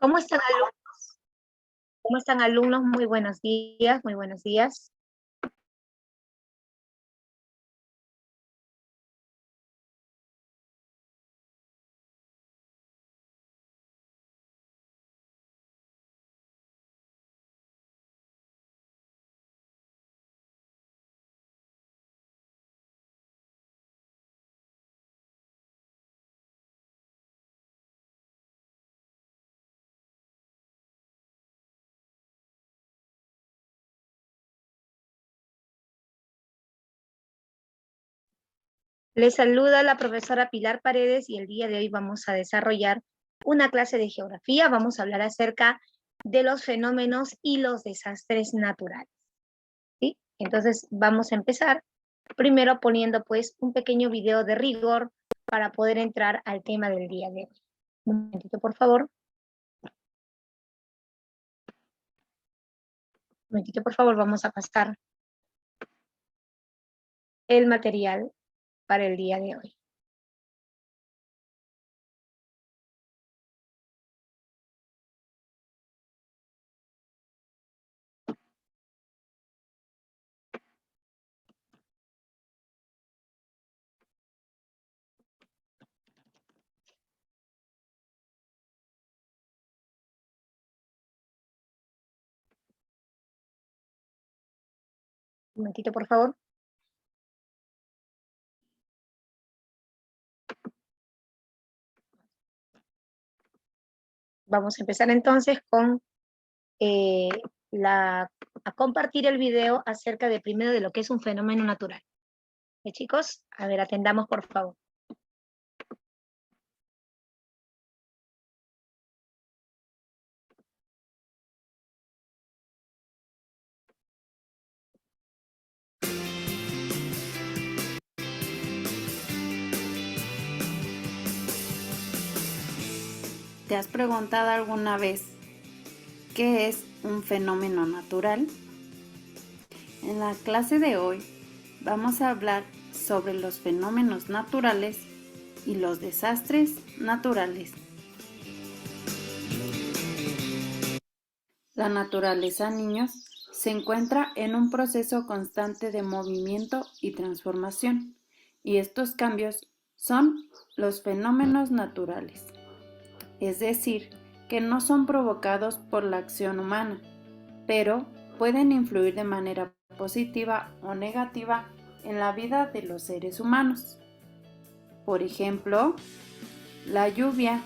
¿Cómo están, alumnos? ¿Cómo están, alumnos? Muy buenos días, muy buenos días. Les saluda la profesora Pilar Paredes y el día de hoy vamos a desarrollar una clase de geografía. Vamos a hablar acerca de los fenómenos y los desastres naturales, ¿sí? Entonces vamos a empezar primero poniendo pues un pequeño video de rigor para poder entrar al tema del día de hoy. Un momentito, por favor. Un momentito, por favor, vamos a pasar el material para el día de hoy. Un momentito, por favor. Vamos a empezar entonces con a compartir el video acerca de primero de lo que es un fenómeno natural. Chicos, a ver, atendamos por favor. ¿Te has preguntado alguna vez qué es un fenómeno natural? En la clase de hoy vamos a hablar sobre los fenómenos naturales y los desastres naturales. La naturaleza, niños, se encuentra en un proceso constante de movimiento y transformación, y estos cambios son los fenómenos naturales. Es decir, que no son provocados por la acción humana, pero pueden influir de manera positiva o negativa en la vida de los seres humanos. Por ejemplo, la lluvia.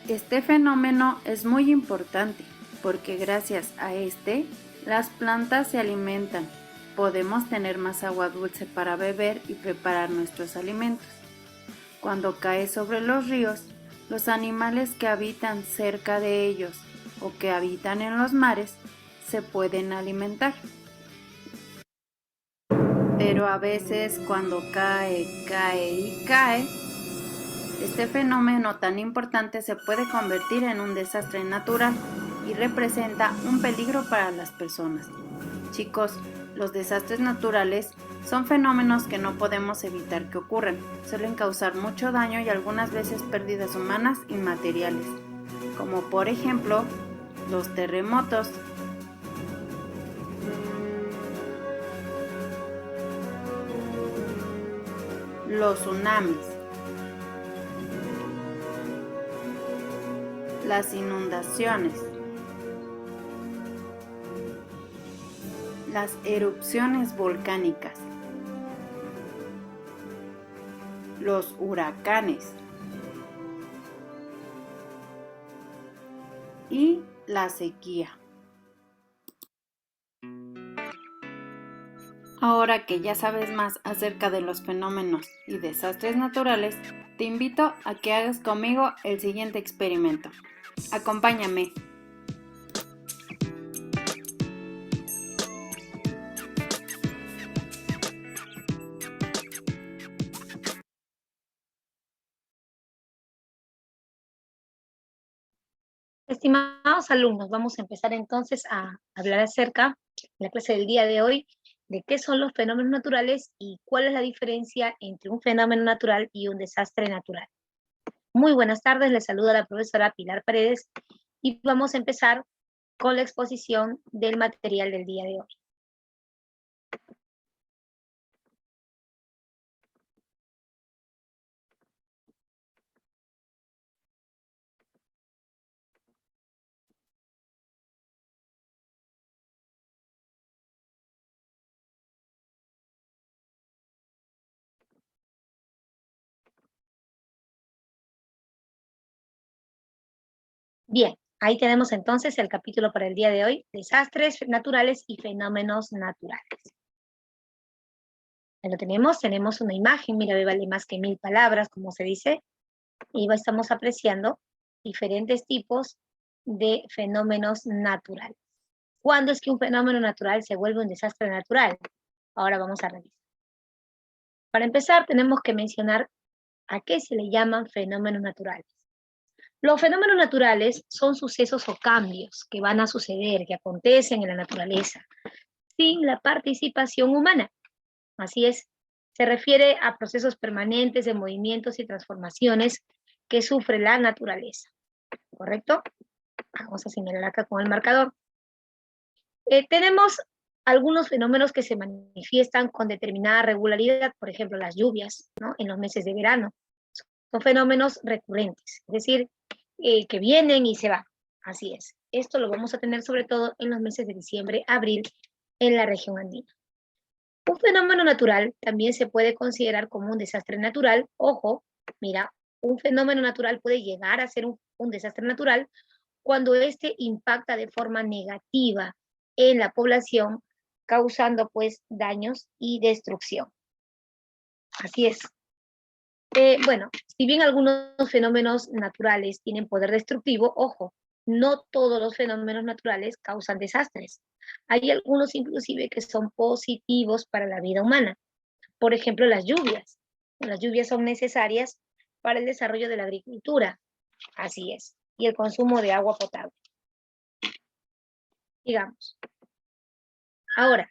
Este fenómeno es muy importante porque gracias a este, las plantas se alimentan. Podemos tener más agua dulce para beber y preparar nuestros alimentos. Cuando cae sobre los ríos, los animales que habitan cerca de ellos o que habitan en los mares se pueden alimentar. Pero a veces cuando cae y cae, este fenómeno tan importante se puede convertir en un desastre natural y representa un peligro para las personas. Chicos, los desastres naturales son fenómenos que no podemos evitar que ocurran. Suelen causar mucho daño y algunas veces pérdidas humanas y materiales, como por ejemplo los terremotos, los tsunamis, las inundaciones, las erupciones volcánicas, los huracanes y la sequía. Ahora que ya sabes más acerca de los fenómenos y desastres naturales, te invito a que hagas conmigo el siguiente experimento. Acompáñame. Estimados alumnos, vamos a empezar entonces a hablar acerca, en la clase del día de hoy, de qué son los fenómenos naturales y cuál es la diferencia entre un fenómeno natural y un desastre natural. Muy buenas tardes, les saluda la profesora Pilar Paredes y vamos a empezar con la exposición del material del día de hoy. Bien, ahí tenemos entonces el capítulo para el día de hoy, desastres naturales y fenómenos naturales. Ya lo tenemos una imagen, mira, vale más que 1000 palabras, como se dice, y estamos apreciando diferentes tipos de fenómenos naturales. ¿Cuándo es que un fenómeno natural se vuelve un desastre natural? Ahora vamos a revisar. Para empezar, tenemos que mencionar a qué se le llaman fenómenos naturales. Los fenómenos naturales son sucesos o cambios que van a suceder, que acontecen en la naturaleza, sin la participación humana. Así es, se refiere a procesos permanentes de movimientos y transformaciones que sufre la naturaleza. ¿Correcto? Vamos a señalar acá con el marcador. Tenemos algunos fenómenos que se manifiestan con determinada regularidad, por ejemplo, las lluvias, ¿no? En los meses de verano. Son fenómenos recurrentes, es decir, que vienen y se van. Así es. Esto lo vamos a tener sobre todo en los meses de diciembre, abril, en la región andina. Un fenómeno natural también se puede considerar como un desastre natural. Ojo, mira, un fenómeno natural puede llegar a ser un desastre natural cuando éste impacta de forma negativa en la población, causando pues daños y destrucción. Así es. Bueno, si bien algunos fenómenos naturales tienen poder destructivo, ojo, no todos los fenómenos naturales causan desastres. Hay algunos inclusive que son positivos para la vida humana. Por ejemplo, las lluvias. Las lluvias son necesarias para el desarrollo de la agricultura. Así es. Y el consumo de agua potable. Digamos. Ahora,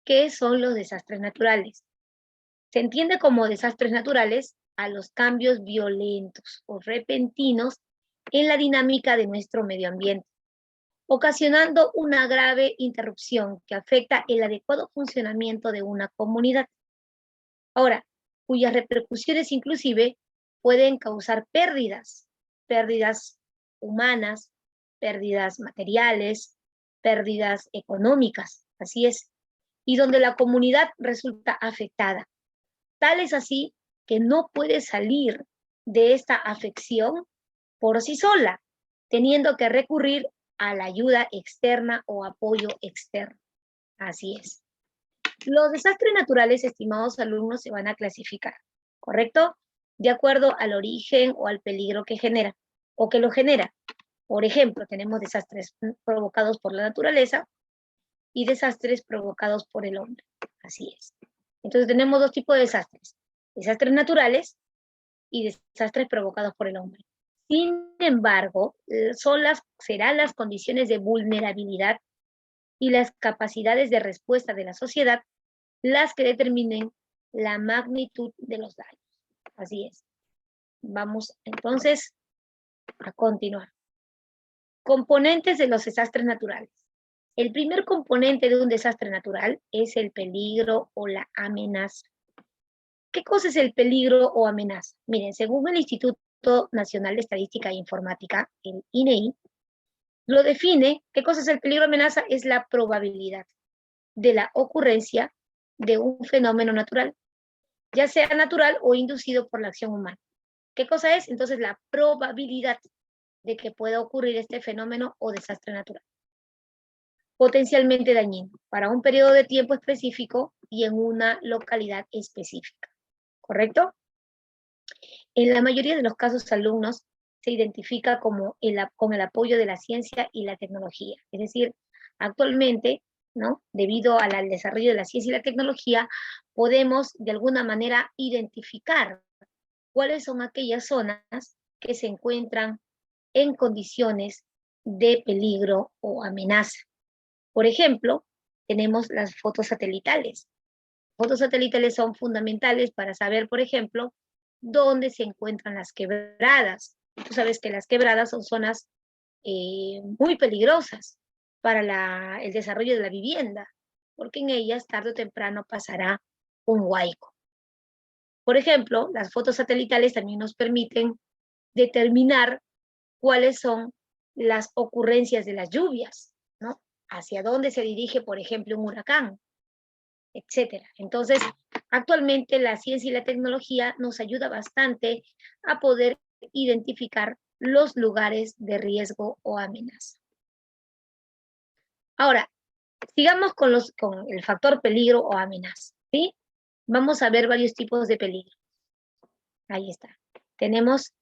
¿qué son los desastres naturales? Se entiende como desastres naturales a los cambios violentos o repentinos en la dinámica de nuestro medio ambiente, ocasionando una grave interrupción que afecta el adecuado funcionamiento de una comunidad. Ahora, cuyas repercusiones inclusive pueden causar pérdidas humanas, pérdidas materiales, pérdidas económicas, así es, y donde la comunidad resulta afectada. Tal es así que no puede salir de esta afección por sí sola, teniendo que recurrir a la ayuda externa o apoyo externo. Así es. Los desastres naturales, estimados alumnos, se van a clasificar, ¿correcto? De acuerdo al origen o al peligro que genera o que lo genera. Por ejemplo, tenemos desastres provocados por la naturaleza y desastres provocados por el hombre. Así es. Entonces tenemos dos tipos de desastres. Desastres naturales y desastres provocados por el hombre. Sin embargo, serán las condiciones de vulnerabilidad y las capacidades de respuesta de la sociedad las que determinen la magnitud de los daños. Así es. Vamos entonces a continuar. Componentes de los desastres naturales. El primer componente de un desastre natural es el peligro o la amenaza. ¿Qué cosa es el peligro o amenaza? Miren, según el Instituto Nacional de Estadística e Informática, el INEI, lo define, ¿qué cosa es el peligro o amenaza? Es la probabilidad de la ocurrencia de un fenómeno natural, ya sea natural o inducido por la acción humana. ¿Qué cosa es? Entonces, la probabilidad de que pueda ocurrir este fenómeno o desastre natural. Potencialmente dañino para un periodo de tiempo específico y en una localidad específica. ¿Correcto? En la mayoría de los casos, alumnos se identifica como con el apoyo de la ciencia y la tecnología. Es decir, actualmente, ¿no? Debido al desarrollo de la ciencia y la tecnología, podemos de alguna manera identificar cuáles son aquellas zonas que se encuentran en condiciones de peligro o amenaza. Por ejemplo, tenemos las fotos satelitales. Fotos satelitales son fundamentales para saber, por ejemplo, dónde se encuentran las quebradas. Tú sabes que las quebradas son zonas muy peligrosas para el desarrollo de la vivienda, porque en ellas tarde o temprano pasará un huaico. Por ejemplo, las fotos satelitales también nos permiten determinar cuáles son las ocurrencias de las lluvias, ¿no? Hacia dónde se dirige, por ejemplo, un huracán, etcétera. Entonces, actualmente la ciencia y la tecnología nos ayuda bastante a poder identificar los lugares de riesgo o amenaza. Ahora, sigamos con el factor peligro o amenaza, ¿sí? Vamos a ver varios tipos de peligro. Ahí está. Tenemos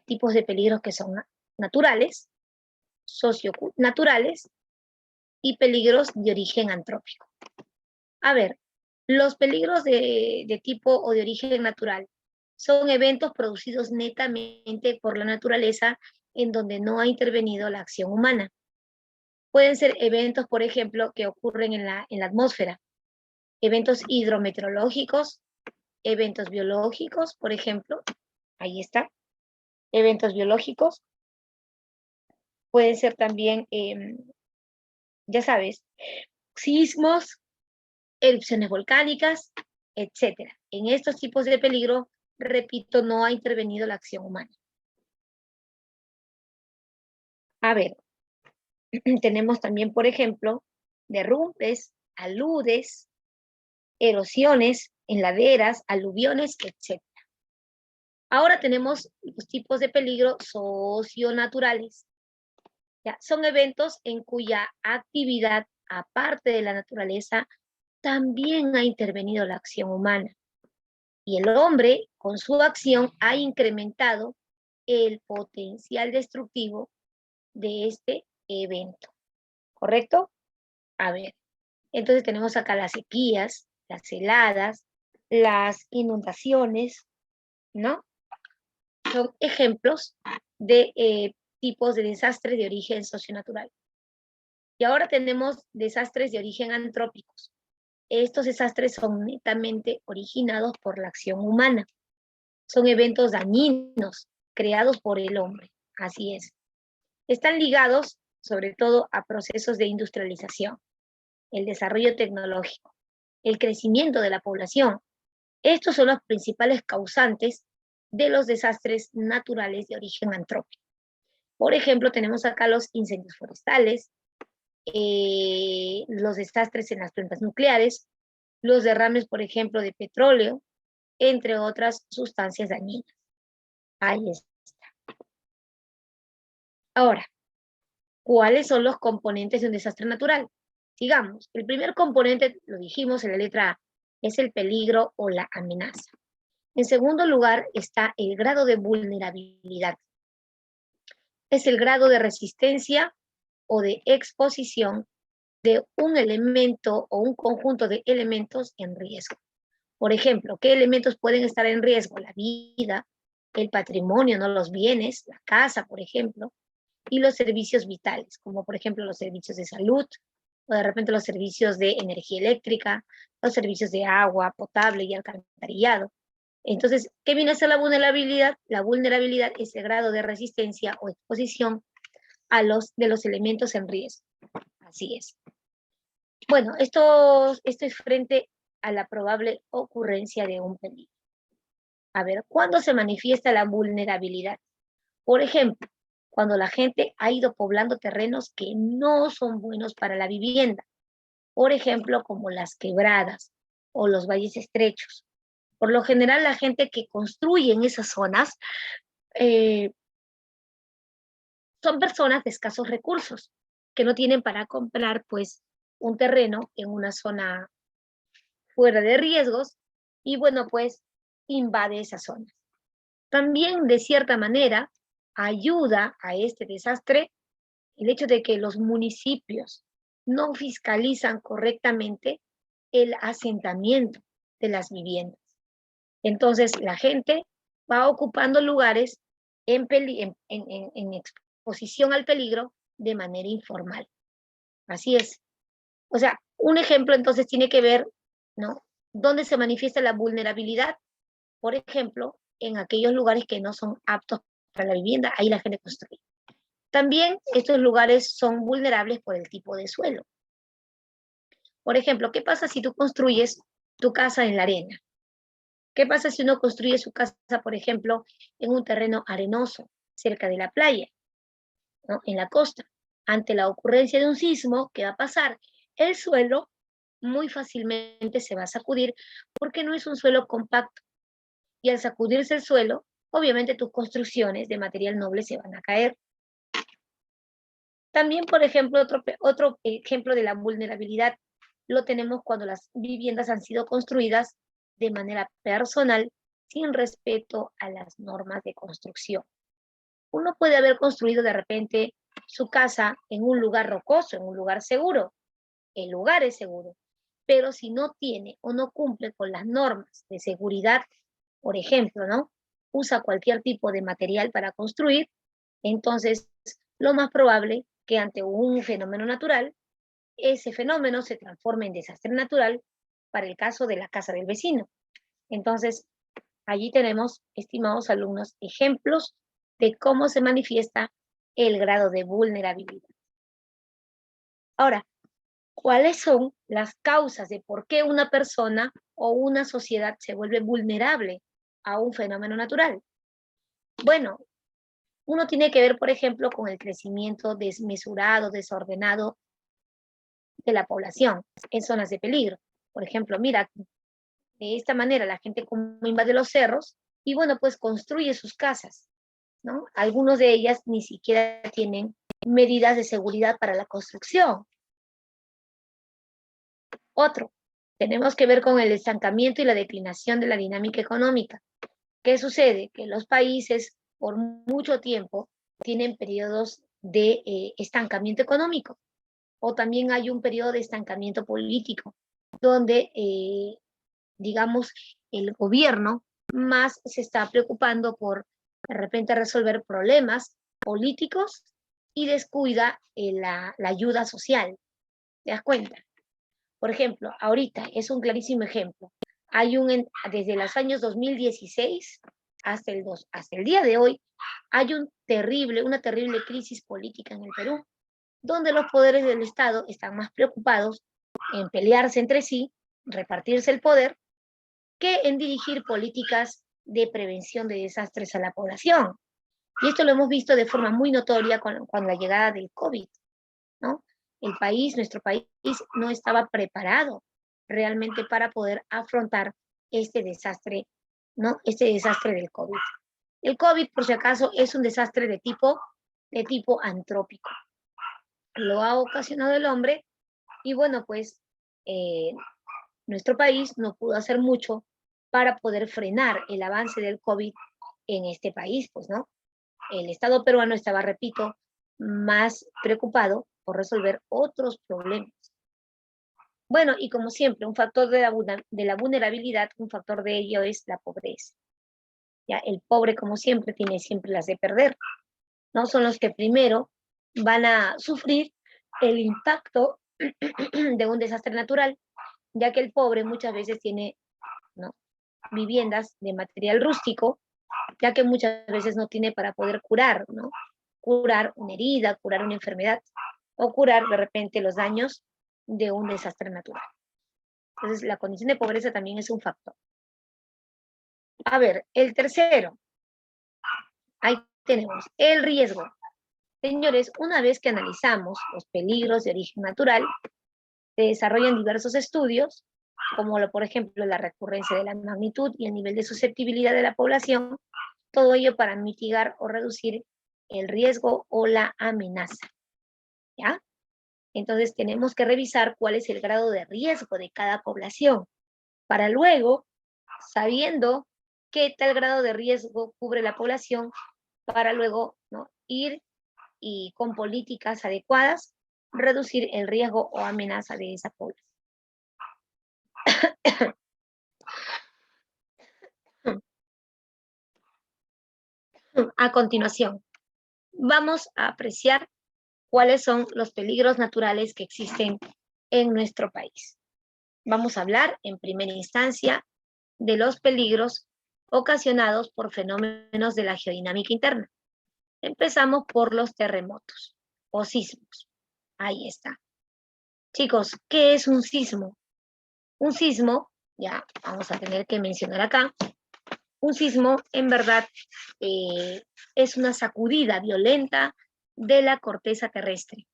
tipos de peligros que son naturales, socionaturales y peligros de origen antrópico. A ver, los peligros de tipo o de origen natural son eventos producidos netamente por la naturaleza en donde no ha intervenido la acción humana. Pueden ser eventos, por ejemplo, que ocurren en la atmósfera, eventos hidrometeorológicos, eventos biológicos, por ejemplo, ahí está, eventos biológicos, pueden ser también, ya sabes, sismos, erupciones volcánicas, etcétera. En estos tipos de peligro, repito, no ha intervenido la acción humana. A ver, tenemos también, por ejemplo, derrumbes, aludes, erosiones en laderas, aluviones, etc. Ahora tenemos los tipos de peligro socionaturales. ¿Ya? Son eventos en cuya actividad, aparte de la naturaleza, también ha intervenido la acción humana. Y el hombre, con su acción, ha incrementado el potencial destructivo de este evento. ¿Correcto? A ver, entonces tenemos acá las sequías, las heladas, las inundaciones, ¿no? Son ejemplos de tipos de desastres de origen socionatural. Y ahora tenemos desastres de origen antrópicos. Estos desastres son netamente originados por la acción humana. Son eventos dañinos creados por el hombre. Así es. Están ligados sobre todo a procesos de industrialización, el desarrollo tecnológico, el crecimiento de la población. Estos son los principales causantes de los desastres naturales de origen antrópico. Por ejemplo, tenemos acá los incendios forestales, los desastres en las plantas nucleares, los derrames, por ejemplo, de petróleo, entre otras sustancias dañinas. Ahí está. Ahora, ¿cuáles son los componentes de un desastre natural? Sigamos. El primer componente, lo dijimos en la letra A, es el peligro o la amenaza. En segundo lugar está el grado de vulnerabilidad. Es el grado de resistencia o de exposición de un elemento o un conjunto de elementos en riesgo. Por ejemplo, ¿qué elementos pueden estar en riesgo? La vida, el patrimonio, ¿no? Los bienes, la casa, por ejemplo, y los servicios vitales, como por ejemplo los servicios de salud, o de repente los servicios de energía eléctrica, los servicios de agua potable y alcantarillado. Entonces, ¿qué viene a ser la vulnerabilidad? La vulnerabilidad es el grado de resistencia o exposición de los elementos en riesgo. Así es. Bueno, esto es frente a la probable ocurrencia de un peligro. A ver, ¿cuándo se manifiesta la vulnerabilidad? Por ejemplo, cuando la gente ha ido poblando terrenos que no son buenos para la vivienda. Por ejemplo, como las quebradas o los valles estrechos. Por lo general, la gente que construye en esas zonas son personas de escasos recursos, que no tienen para comprar, pues, un terreno en una zona fuera de riesgos, y bueno, pues, invade esas zonas. También, de cierta manera, ayuda a este desastre el hecho de que los municipios no fiscalizan correctamente el asentamiento de las viviendas. Entonces, la gente va ocupando lugares en exposición al peligro de manera informal. Así es. O sea, un ejemplo entonces tiene que ver, ¿no? ¿Dónde se manifiesta la vulnerabilidad? Por ejemplo, en aquellos lugares que no son aptos para la vivienda, ahí la gente construye. También estos lugares son vulnerables por el tipo de suelo. Por ejemplo, ¿qué pasa si tú construyes tu casa en la arena? ¿Qué pasa si uno construye su casa, por ejemplo, en un terreno arenoso, cerca de la playa, ¿no? En la costa? Ante la ocurrencia de un sismo, ¿qué va a pasar? El suelo muy fácilmente se va a sacudir porque no es un suelo compacto. Y al sacudirse el suelo, obviamente tus construcciones de material noble se van a caer. También, por ejemplo, otro ejemplo de la vulnerabilidad lo tenemos cuando las viviendas han sido construidas de manera personal sin respeto a las normas de construcción. Uno puede haber construido de repente su casa en un lugar rocoso, en un lugar seguro. El lugar es seguro, pero si no tiene o no cumple con las normas de seguridad, por ejemplo, ¿no? Usa cualquier tipo de material para construir, entonces lo más probable que ante un fenómeno natural, ese fenómeno se transforme en desastre natural para el caso de la casa del vecino. Entonces, allí tenemos, estimados alumnos, ejemplos de cómo se manifiesta el grado de vulnerabilidad. Ahora, ¿cuáles son las causas de por qué una persona o una sociedad se vuelve vulnerable a un fenómeno natural? Bueno, uno tiene que ver, por ejemplo, con el crecimiento desmesurado, desordenado de la población en zonas de peligro. Por ejemplo, mira, de esta manera la gente como invade los cerros y bueno, pues construye sus casas, ¿no? Algunos de ellas ni siquiera tienen medidas de seguridad para la construcción. Otro, tenemos que ver con el estancamiento y la declinación de la dinámica económica. ¿Qué sucede? Que los países por mucho tiempo tienen periodos de estancamiento económico o también hay un periodo de estancamiento político donde, digamos, el gobierno más se está preocupando por de repente resolver problemas políticos y descuida la ayuda social. ¿Te das cuenta? Por ejemplo, ahorita es un clarísimo ejemplo. Desde los años 2016 hasta el día de hoy, hay una terrible crisis política en el Perú, donde los poderes del Estado están más preocupados en pelearse entre sí, repartirse el poder, que en dirigir políticas de prevención de desastres a la población. Y esto lo hemos visto de forma muy notoria con la llegada del COVID, ¿no? Nuestro país no estaba preparado realmente para poder afrontar este desastre, ¿no? Este desastre del COVID. El COVID, por si acaso, es un desastre de tipo antrópico. Lo ha ocasionado el hombre y bueno, pues nuestro país no pudo hacer mucho para poder frenar el avance del COVID en este país, pues, ¿no? El Estado peruano estaba, repito, más preocupado por resolver otros problemas. Bueno, y como siempre, un factor de la vulnerabilidad, un factor de ello es la pobreza. Ya, el pobre, como siempre, tiene siempre las de perder, ¿no? Son los que primero van a sufrir el impacto de un desastre natural, ya que el pobre muchas veces tiene, ¿no?, viviendas de material rústico, ya que muchas veces no tiene para poder curar, ¿no? Curar una herida, curar una enfermedad o curar de repente los daños de un desastre natural. Entonces, la condición de pobreza también es un factor. A ver, el tercero, ahí tenemos el riesgo. Señores, una vez que analizamos los peligros de origen natural, se desarrollan diversos estudios, como por ejemplo la recurrencia de la magnitud y el nivel de susceptibilidad de la población, todo ello para mitigar o reducir el riesgo o la amenaza, ¿ya? Entonces tenemos que revisar cuál es el grado de riesgo de cada población, para luego, sabiendo qué tal grado de riesgo cubre la población, para luego, ¿no?, ir y con políticas adecuadas, reducir el riesgo o amenaza de esa población. A continuación, vamos a apreciar cuáles son los peligros naturales que existen en nuestro país. Vamos a hablar en primera instancia de los peligros ocasionados por fenómenos de la geodinámica interna. Empezamos por los terremotos o sismos. Ahí está. Chicos, ¿qué es un sismo? Un sismo, ya vamos a tener que mencionar acá, un sismo en verdad es una sacudida violenta de la corteza terrestre,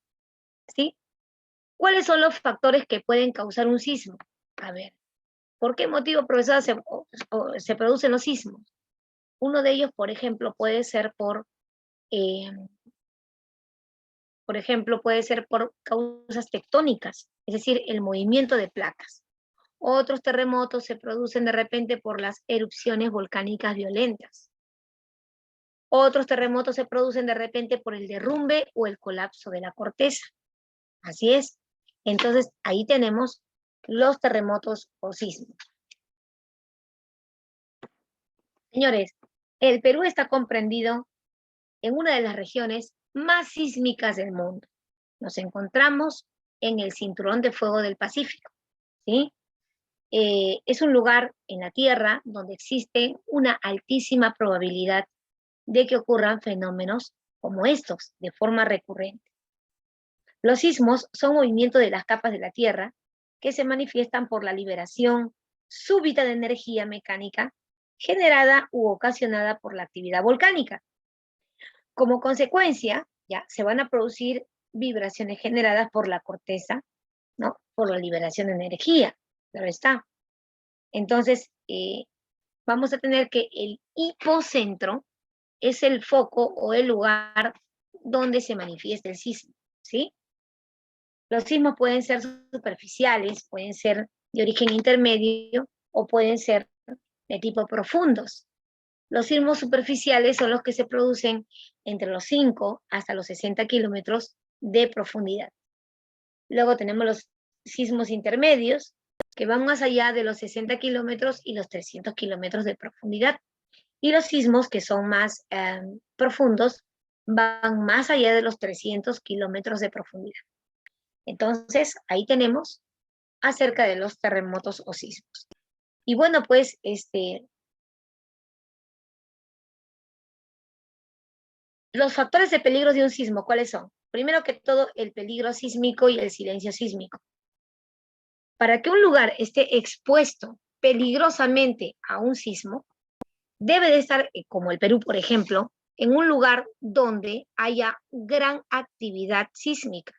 ¿sí? ¿Cuáles son los factores que pueden causar un sismo? A ver, ¿por qué motivo, profesora, se producen los sismos? Uno de ellos, por ejemplo, puede ser por causas tectónicas, es decir, el movimiento de placas. Otros terremotos se producen de repente por las erupciones volcánicas violentas. Otros terremotos se producen de repente por el derrumbe o el colapso de la corteza. Así es. Entonces, ahí tenemos los terremotos o sismos. Señores, el Perú está comprendido en una de las regiones más sísmicas del mundo. Nos encontramos en el Cinturón de Fuego del Pacífico, ¿sí? Es un lugar en la Tierra donde existe una altísima probabilidad de que ocurran fenómenos como estos de forma recurrente. Los sismos son movimientos de las capas de la Tierra que se manifiestan por la liberación súbita de energía mecánica generada u ocasionada por la actividad volcánica. Como consecuencia, ya se van a producir vibraciones generadas por la corteza, ¿no? Por la liberación de energía, claro está. Entonces, vamos a tener que el hipocentro es el foco o el lugar donde se manifiesta el sismo, ¿sí? Los sismos pueden ser superficiales, pueden ser de origen intermedio o pueden ser de tipo profundos. Los sismos superficiales son los que se producen entre los 5 hasta los 60 kilómetros de profundidad. Luego tenemos los sismos intermedios, que van más allá de los 60 kilómetros y los 300 kilómetros de profundidad. Y los sismos que son más profundos van más allá de los 300 kilómetros de profundidad. Entonces, ahí tenemos acerca de los terremotos o sismos. Y bueno, pues, los factores de peligro de un sismo, ¿cuáles son? Primero que todo, el peligro sísmico y el silencio sísmico. Para que un lugar esté expuesto peligrosamente a un sismo, debe de estar, como el Perú, por ejemplo, en un lugar donde haya gran actividad sísmica.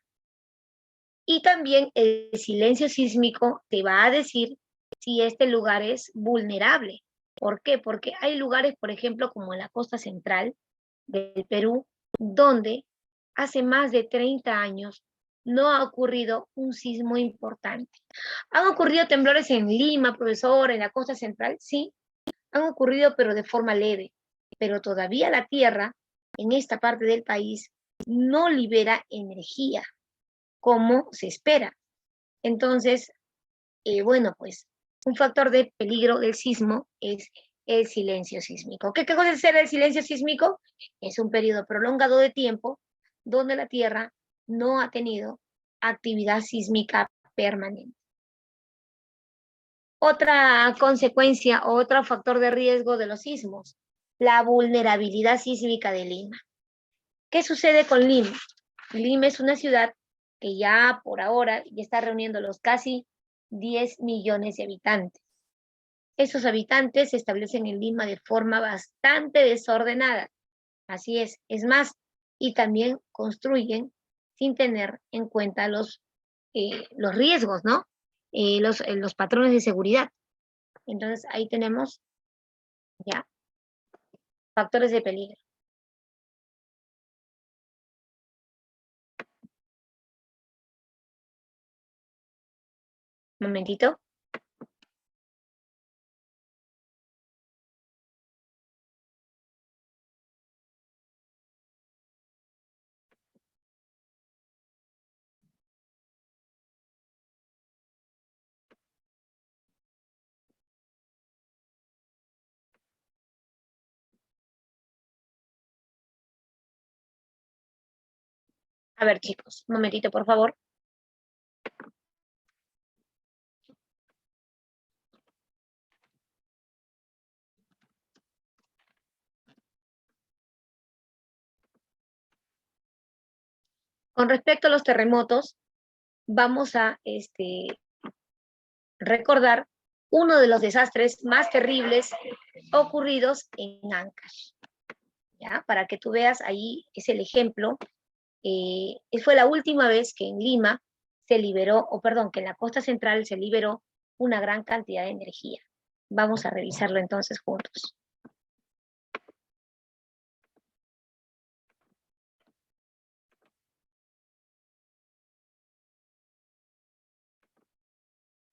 Y también el silencio sísmico te va a decir si este lugar es vulnerable. ¿Por qué? Porque hay lugares, por ejemplo, como en la costa central del Perú, donde hace más de 30 años no ha ocurrido un sismo importante. ¿Han ocurrido temblores en Lima, profesor, en la costa central? Sí, han ocurrido, pero de forma leve. Pero todavía la Tierra, en esta parte del país, no libera energía como se espera. Entonces, bueno, pues un factor de peligro del sismo es el silencio sísmico. ¿Qué cosa es el silencio sísmico? Es un periodo prolongado de tiempo donde la Tierra no ha tenido actividad sísmica permanente. Otra consecuencia o otro factor de riesgo de los sismos, la vulnerabilidad sísmica de Lima. ¿Qué sucede con Lima? Lima es una ciudad que ya por ahora ya está reuniendo los casi 10 millones de habitantes. Esos habitantes se establecen en Lima de forma bastante desordenada. Así es más, y también construyen sin tener en cuenta los riesgos, ¿no? Los patrones de seguridad. Entonces ahí tenemos ya factores de peligro. Un momentito. A ver, chicos, un momentito, por favor. Con respecto a los terremotos, vamos a recordar uno de los desastres más terribles ocurridos en Ancash. ¿Ya? Para que tú veas, ahí es el ejemplo. Fue la última vez que en Lima se liberó, que en la costa central se liberó una gran cantidad de energía. Vamos a revisarlo entonces juntos.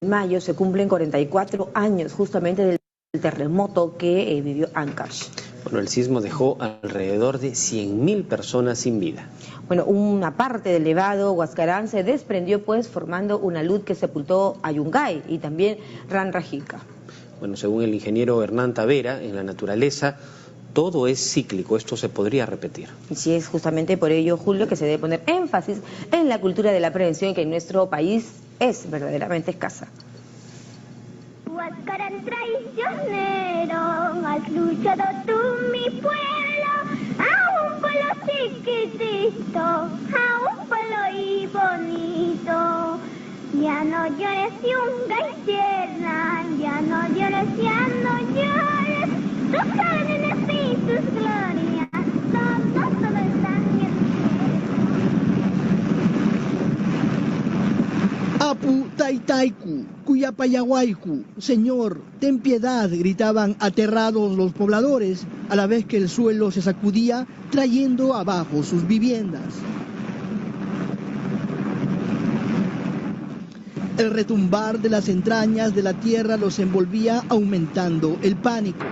En mayo se cumplen 44 años justamente del terremoto que vivió Ancash. Bueno, el sismo dejó alrededor de 100.000 personas sin vida. Bueno, una parte del elevado Huascarán se desprendió pues formando una luz que sepultó a Yungay y también Ranrajirka. Bueno, según el ingeniero Hernán Tavera, en la naturaleza todo es cíclico, esto se podría repetir. Y sí, es justamente por ello, Julio, que se debe poner énfasis en la cultura de la prevención que en nuestro país es verdaderamente escasa. Huascarán traicionero, has luchado tú, mi pueblo, a un pueblo chiquitito, a un pueblo y bonito. Ya no llores, Yungay tierra, ya no llores, ya no llores, tus jóvenes y tus glorias, todos están bien. Apu Taitaiku, Cuyapayahuayku, Señor, ten piedad, gritaban aterrados los pobladores, a la vez que el suelo se sacudía, trayendo abajo sus viviendas. El retumbar de las entrañas de la tierra los envolvía, aumentando el pánico.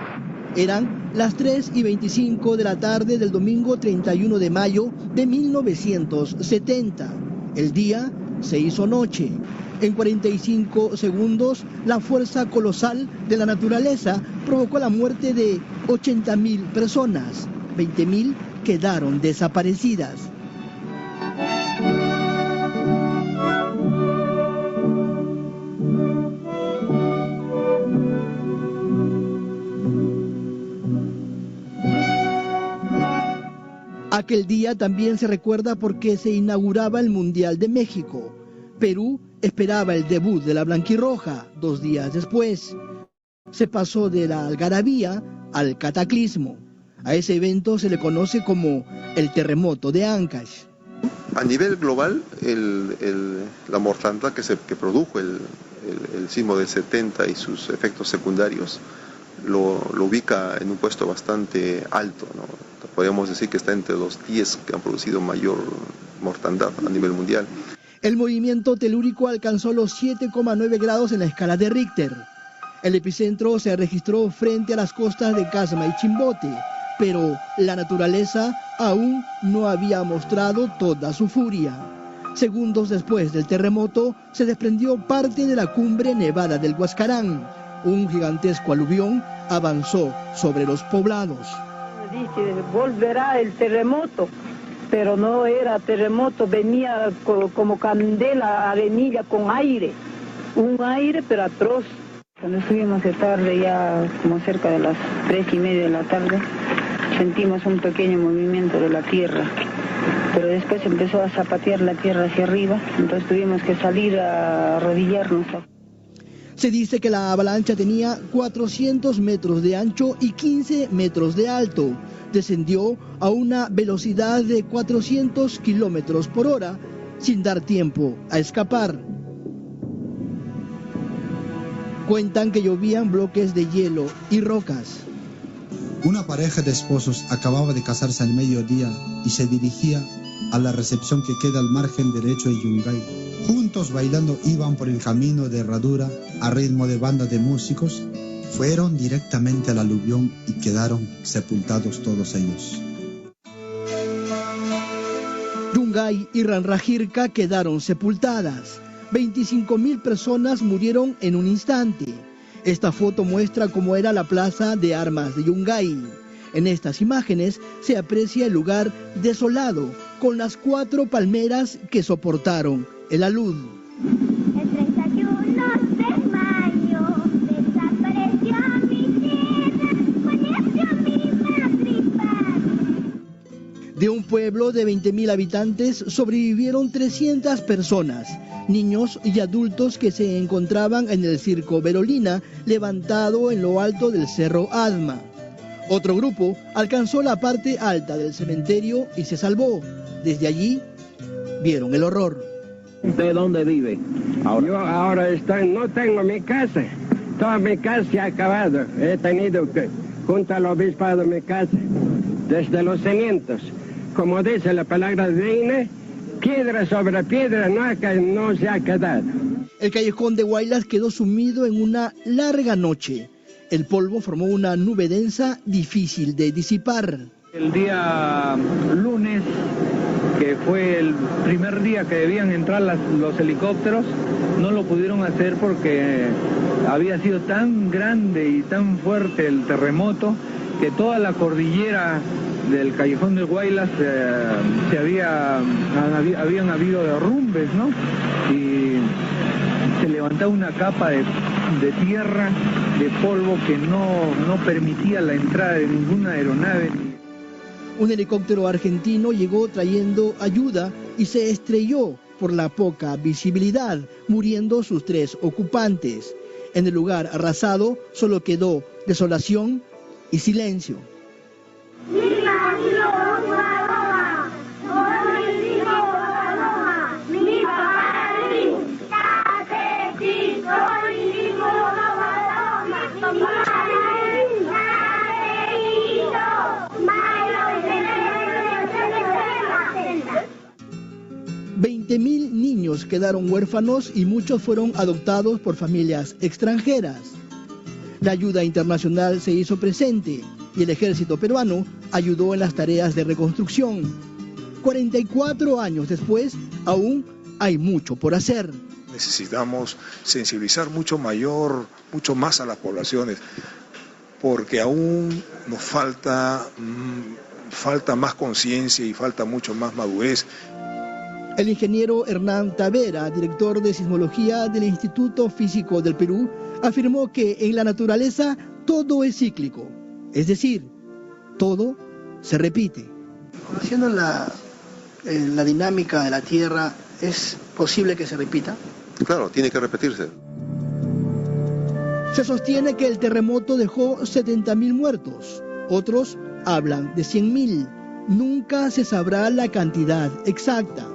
Eran las 3:25 de la tarde del domingo 31 de mayo de 1970. El día se hizo noche. En 45 segundos, la fuerza colosal de la naturaleza provocó la muerte de 80.000 personas. 20.000 quedaron desaparecidas. Aquel día también se recuerda porque se inauguraba el Mundial de México. Perú esperaba el debut de la blanquirroja 2 días después. Se pasó de la algarabía al cataclismo. A ese evento se le conoce como el terremoto de Ancash. A nivel global, la mortandad que produjo el sismo del 70 y sus efectos secundarios lo ubica en un puesto bastante alto, ¿no? Podríamos decir que está entre los 10 que han producido mayor mortandad a nivel mundial. El movimiento telúrico alcanzó los 7,9 grados en la escala de Richter. El epicentro se registró frente a las costas de Casma y Chimbote, pero la naturaleza aún no había mostrado toda su furia. Segundos después del terremoto, se desprendió parte de la cumbre nevada del Huascarán. Un gigantesco aluvión avanzó sobre los poblados. Dice, volverá el terremoto, pero no era terremoto, venía como candela, arenilla con aire, un aire pero atroz. Cuando subimos de tarde, ya como cerca de las 3:30 de la tarde, sentimos un pequeño movimiento de la tierra, pero después empezó a zapatear la tierra hacia arriba, entonces tuvimos que salir a arrodillarnos. Se dice que la avalancha tenía 400 metros de ancho y 15 metros de alto. Descendió a una velocidad de 400 kilómetros por hora, sin dar tiempo a escapar. Cuentan que llovían bloques de hielo y rocas. Una pareja de esposos acababa de casarse al mediodía y se dirigía a la recepción que queda al margen derecho de Yungay. Juntos bailando iban por el camino de herradura a ritmo de banda de músicos. Fueron directamente al aluvión y quedaron sepultados todos ellos. Yungay y Ranrajirka quedaron sepultadas. 25.000 personas murieron en un instante. Esta foto muestra cómo era la plaza de armas de Yungay. En estas imágenes se aprecia el lugar desolado, con las 4 palmeras que soportaron el alud. El 31 de mayo desapareció mi tierra, falleció mi madre y padre. De un pueblo de 20.000 habitantes sobrevivieron 300 personas, niños y adultos que se encontraban en el circo Berolina, levantado en lo alto del cerro Adma. Otro grupo alcanzó la parte alta del cementerio y se salvó. Desde allí vieron el horror. ¿De dónde vive? Yo ahora no tengo mi casa. Toda mi casa se ha acabado. He tenido que, junto al obispado, mi casa desde los cimientos. Como dice la palabra divina, piedra sobre piedra no se ha quedado. El callejón de Huaylas quedó sumido en una larga noche. El polvo formó una nube densa difícil de disipar. El día lunes, que fue el primer día que debían entrar los helicópteros, no lo pudieron hacer porque había sido tan grande y tan fuerte el terremoto que toda la cordillera del Callejón de Huaylas habían habido derrumbes, ¿no? Y se levantaba una capa de tierra, de polvo que no permitía la entrada de ninguna aeronave. Un helicóptero argentino llegó trayendo ayuda y se estrelló por la poca visibilidad, muriendo sus 3 ocupantes. En el lugar arrasado solo quedó desolación y silencio. $20.000 niños quedaron huérfanos y muchos fueron adoptados por familias extranjeras. La ayuda internacional se hizo presente y el ejército peruano ayudó en las tareas de reconstrucción. 44 años después, aún hay mucho por hacer. Necesitamos sensibilizar mucho más a las poblaciones, porque aún nos falta más conciencia y falta mucho más madurez. El ingeniero Hernán Tavera, director de sismología del Instituto Físico del Perú, afirmó que en la naturaleza todo es cíclico, es decir, todo se repite. Conociendo la dinámica de la Tierra, ¿es posible que se repita? Claro, tiene que repetirse. Se sostiene que el terremoto dejó 70.000 muertos, otros hablan de 100.000. Nunca se sabrá la cantidad exacta.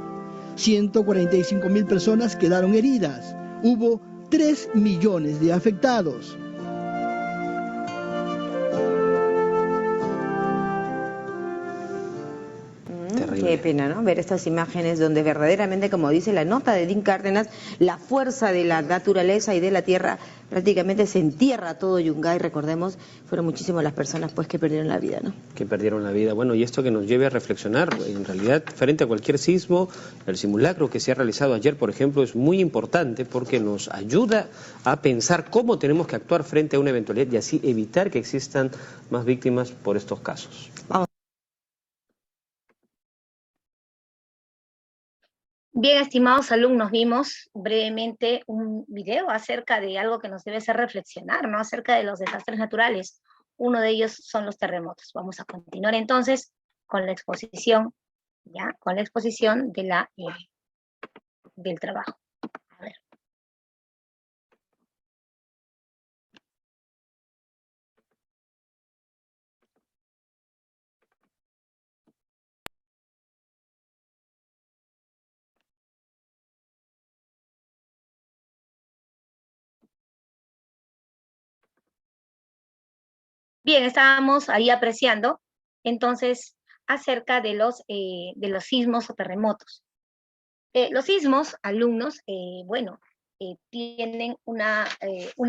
145.000 personas quedaron heridas. Hubo 3 millones de afectados. Qué pena, ¿no? Ver estas imágenes donde verdaderamente, como dice la nota de Dean Cárdenas, la fuerza de la naturaleza y de la tierra prácticamente se entierra todo Yungay. Recordemos, fueron muchísimas las personas pues que perdieron la vida, ¿no? Que perdieron la vida. Bueno, y esto que nos lleve a reflexionar, en realidad, frente a cualquier sismo, el simulacro que se ha realizado ayer, por ejemplo, es muy importante porque nos ayuda a pensar cómo tenemos que actuar frente a una eventualidad y así evitar que existan más víctimas por estos casos. Vamos. Bien, estimados alumnos, vimos brevemente un video acerca de algo que nos debe hacer reflexionar, ¿no? Acerca de los desastres naturales. Uno de ellos son los terremotos. Vamos a continuar entonces con la exposición, ¿ya? Con la exposición de del trabajo. A ver. Bien, estábamos ahí apreciando entonces acerca de los sismos o terremotos. Los sismos, alumnos, tienen una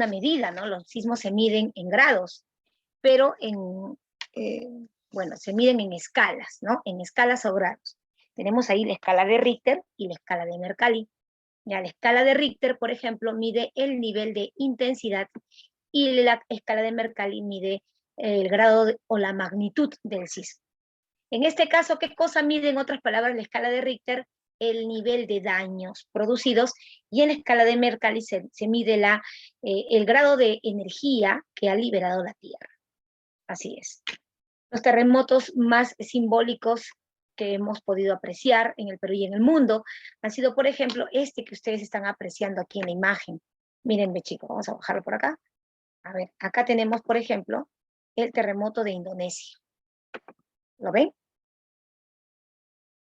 medida, ¿no? Los sismos se miden en grados, pero se miden en escalas, ¿no? En escalas o grados. Tenemos ahí la escala de Richter y la escala de Mercalli. Ya, la escala de Richter, por ejemplo, mide el nivel de intensidad y la escala de Mercalli mide el grado o la magnitud del sismo. En este caso, ¿qué cosa mide, en otras palabras, la escala de Richter? El nivel de daños producidos, y en la escala de Mercalli se mide el grado de energía que ha liberado la Tierra. Así es. Los terremotos más simbólicos que hemos podido apreciar en el Perú y en el mundo han sido, por ejemplo, este que ustedes están apreciando aquí en la imagen. Mírenme, chicos, vamos a bajarlo por acá. A ver, acá tenemos, por ejemplo, el terremoto de Indonesia. ¿Lo ven?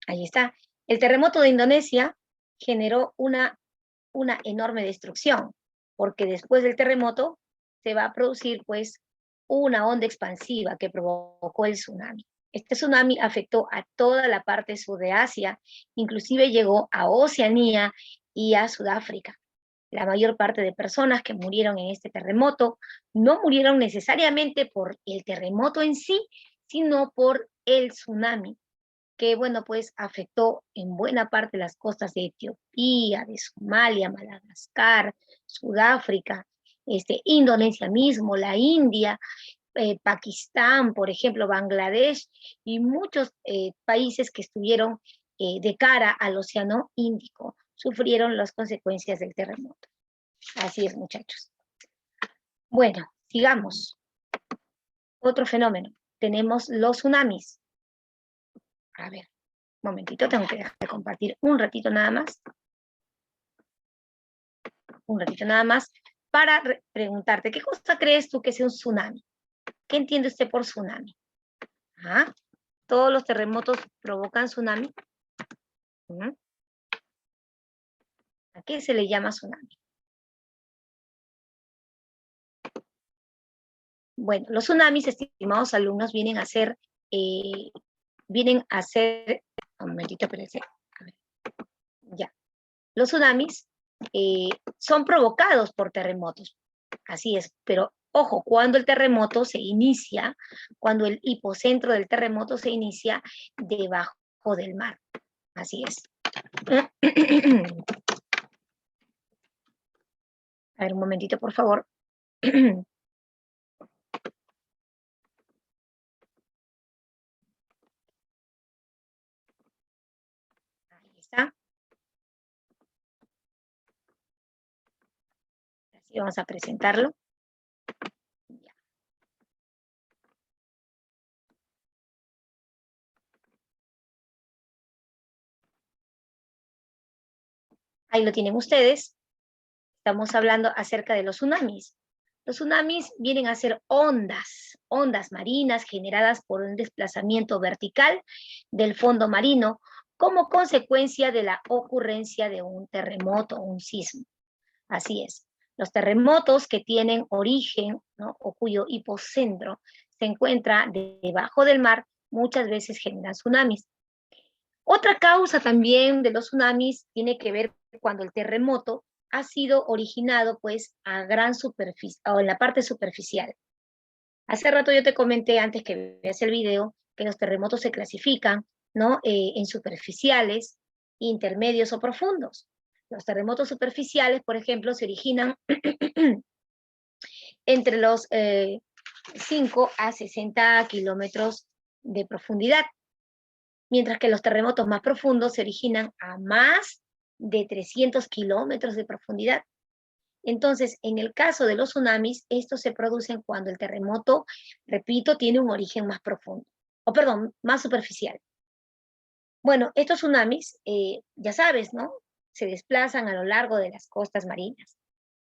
Ahí está. El terremoto de Indonesia generó una enorme destrucción, porque después del terremoto se va a producir, pues, una onda expansiva que provocó el tsunami. Este tsunami afectó a toda la parte sur de Asia, inclusive llegó a Oceanía y a Sudáfrica. La mayor parte de personas que murieron en este terremoto no murieron necesariamente por el terremoto en sí, sino por el tsunami, que, bueno, pues afectó en buena parte las costas de Etiopía, de Somalia, Madagascar, Sudáfrica, Indonesia mismo, la India, Pakistán, por ejemplo, Bangladesh y muchos países que estuvieron de cara al Océano Índico, sufrieron las consecuencias del terremoto. Así es, muchachos. Bueno, sigamos. Otro fenómeno. Tenemos los tsunamis. A ver, un momentito, tengo que dejar de compartir un ratito nada más. Un ratito nada más para preguntarte, ¿qué cosa crees tú que sea un tsunami? ¿Qué entiende usted por tsunami? ¿Ah? ¿Todos los terremotos provocan tsunami? ¿A qué se le llama tsunami? Bueno, los tsunamis, estimados alumnos, vienen a ser, un momentito, espérense. A ver. Ya. Los tsunamis son provocados por terremotos. Así es, pero ojo, cuando el terremoto se inicia, cuando el hipocentro del terremoto se inicia debajo del mar. Así es. A ver, un momentito, por favor. Ahí está. Así vamos a presentarlo. Ya. Ahí lo tienen ustedes. Estamos hablando acerca de los tsunamis. Los tsunamis vienen a ser ondas marinas generadas por un desplazamiento vertical del fondo marino como consecuencia de la ocurrencia de un terremoto o un sismo. Así es. Los terremotos que tienen origen, ¿no?, o cuyo hipocentro se encuentra debajo del mar, muchas veces generan tsunamis. Otra causa también de los tsunamis tiene que ver cuando el terremoto ha sido originado, pues, a gran superficie, o en la parte superficial. Hace rato yo te comenté, antes que veas el video, que los terremotos se clasifican, ¿no?, en superficiales, intermedios o profundos. Los terremotos superficiales, por ejemplo, se originan entre los 5 a 60 kilómetros de profundidad, mientras que los terremotos más profundos se originan a más de 300 kilómetros de profundidad. Entonces, en el caso de los tsunamis, estos se producen cuando el terremoto, repito, tiene un origen más profundo, más superficial. Bueno, estos tsunamis, ya sabes, ¿no?, se desplazan a lo largo de las costas marinas.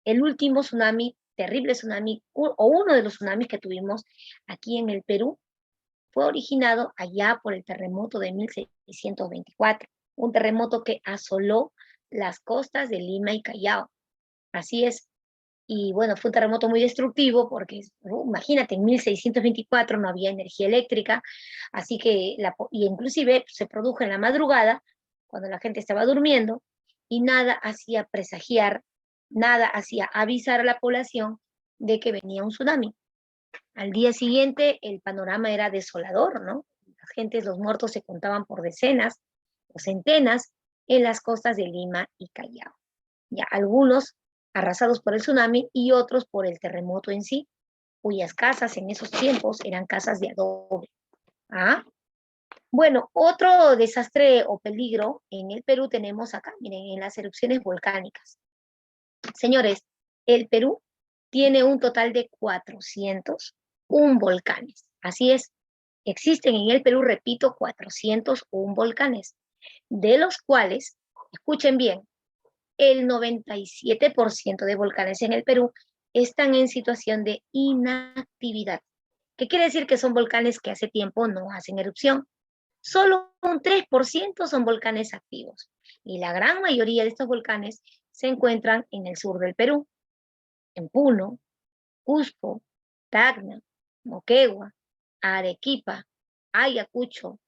El último tsunami, terrible tsunami, o uno de los tsunamis que tuvimos aquí en el Perú, fue originado allá por el terremoto de 1624, un terremoto que asoló las costas de Lima y Callao. Así es. Y bueno, fue un terremoto muy destructivo porque, imagínate, en 1624 no había energía eléctrica, así que, y inclusive se produjo en la madrugada, cuando la gente estaba durmiendo, y nada hacía presagiar, nada hacía avisar a la población de que venía un tsunami. Al día siguiente el panorama era desolador, ¿no? Las gentes, los muertos se contaban por decenas o centenas en las costas de Lima y Callao. Ya algunos arrasados por el tsunami y otros por el terremoto en sí, cuyas casas en esos tiempos eran casas de adobe. ¿Ah? Bueno, otro desastre o peligro en el Perú tenemos acá, miren, en las erupciones volcánicas. Señores, el Perú tiene un total de 401 volcanes. Así es, Existen en el Perú, repito, 401 volcanes, de los cuales, escuchen bien, el 97% de volcanes en el Perú están en situación de inactividad. ¿Qué quiere decir? Que son volcanes que hace tiempo no hacen erupción. Solo un 3% son volcanes activos. Y la gran mayoría de estos volcanes se encuentran en el sur del Perú, en Puno, Cusco, Tacna, Moquegua, Arequipa, Ayacucho,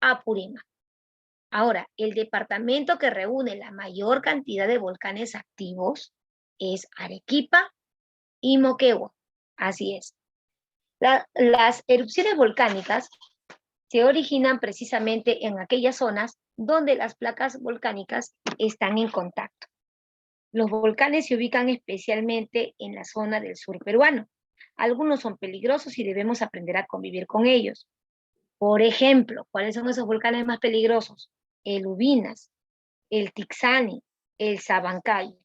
Apurímac. Ahora, el departamento que reúne la mayor cantidad de volcanes activos es Arequipa y Moquegua. Así es. Las erupciones volcánicas se originan precisamente en aquellas zonas donde las placas volcánicas están en contacto. Los volcanes se ubican especialmente en la zona del sur peruano. Algunos son peligrosos y debemos aprender a convivir con ellos. Por ejemplo, ¿cuáles son esos volcanes más peligrosos? El Ubinas, el Tixani, el Sabancay.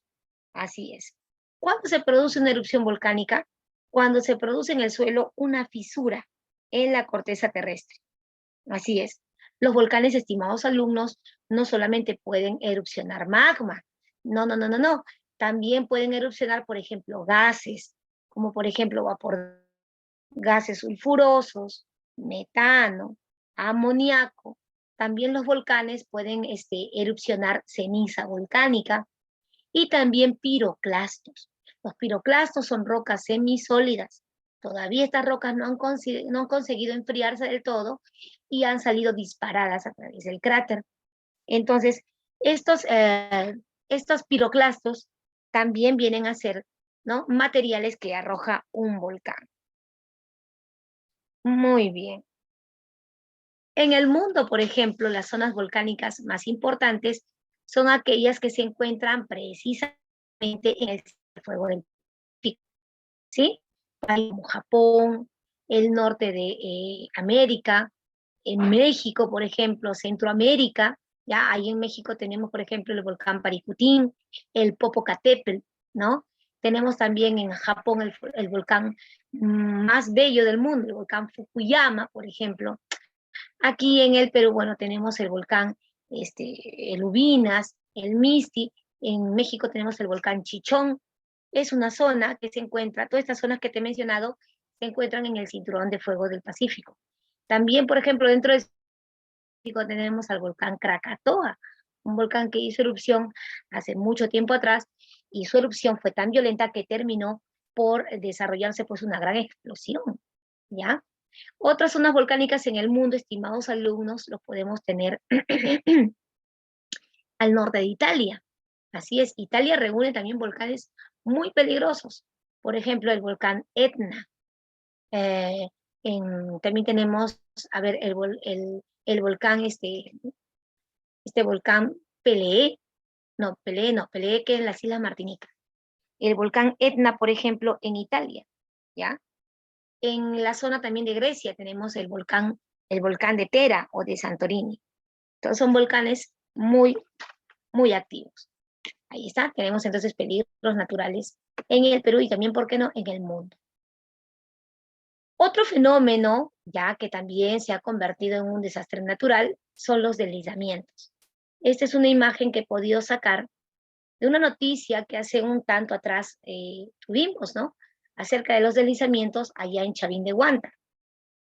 Así es. ¿Cuándo se produce una erupción volcánica? Cuando se produce en el suelo una fisura en la corteza terrestre. Así es. Los volcanes, estimados alumnos, no solamente pueden erupcionar magma. No. También pueden erupcionar, por ejemplo, gases, como por ejemplo vapor, gases sulfurosos, metano, amoníaco. También los volcanes pueden erupcionar ceniza volcánica y también piroclastos. Los piroclastos son rocas semisólidas. Todavía estas rocas no han conseguido enfriarse del todo y han salido disparadas a través del cráter. Entonces, estos piroclastos también vienen a ser, ¿no?, materiales que arroja un volcán. Muy bien. En el mundo, por ejemplo, las zonas volcánicas más importantes son aquellas que se encuentran precisamente en el fuego del pico, ¿sí? Como Japón, el norte de América, en México, por ejemplo, Centroamérica, ya ahí en México tenemos, por ejemplo, el volcán Paricutín, el Popocatépetl, ¿no? Tenemos también en Japón el volcán más bello del mundo, el volcán Fukuyama, por ejemplo. Aquí en el Perú, bueno, tenemos el volcán el Ubinas, el Misti. En México tenemos el volcán Chichón. Es una zona que se encuentra, todas estas zonas que te he mencionado, se encuentran en el cinturón de fuego del Pacífico. También, por ejemplo, dentro del Pacífico tenemos al volcán Krakatoa, un volcán que hizo erupción hace mucho tiempo atrás, y su erupción fue tan violenta que terminó por desarrollarse pues una gran explosión, ¿ya? Otras zonas volcánicas en el mundo, estimados alumnos, los podemos tener al norte de Italia. Así es, Italia reúne también volcanes muy peligrosos. Por ejemplo, el volcán Etna. También tenemos, a ver, el volcán, volcán Pelée que en las Islas Martinica. El volcán Etna, por ejemplo, en Italia, ¿ya? En la zona también de Grecia tenemos el volcán de Tera o de Santorini. Entonces son volcanes muy, muy activos. Ahí está, tenemos entonces peligros naturales en el Perú y también, ¿por qué no?, en el mundo. Otro fenómeno, ya que también se ha convertido en un desastre natural, son los deslizamientos. Esta es una imagen que he podido sacar de una noticia que hace un tanto atrás tuvimos, ¿no?, acerca de los deslizamientos allá en Chavín de Huántar.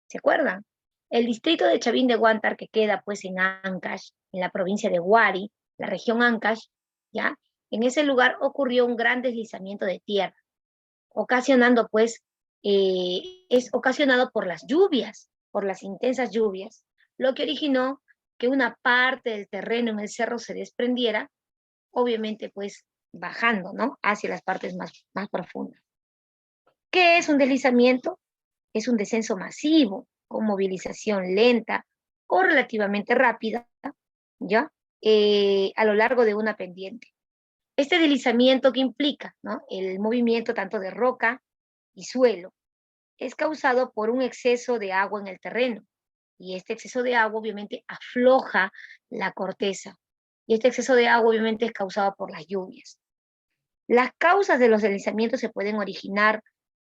¿Se acuerdan? El distrito de Chavín de Huántar, que queda pues en Ancash, en la provincia de Huari, la región Ancash, ¿ya? En ese lugar ocurrió un gran deslizamiento de tierra, ocasionando pues, es ocasionado por las lluvias, por las intensas lluvias, lo que originó que una parte del terreno en el cerro se desprendiera, obviamente pues bajando, ¿no?, hacia las partes más profundas. ¿Qué es un deslizamiento? Es un descenso masivo, con movilización lenta o relativamente rápida, ¿ya? A lo largo de una pendiente. Este deslizamiento que implica, ¿no?, el movimiento tanto de roca y suelo, es causado por un exceso de agua en el terreno. Y este exceso de agua obviamente afloja la corteza. Y este exceso de agua obviamente es causado por las lluvias. Las causas de los deslizamientos se pueden originar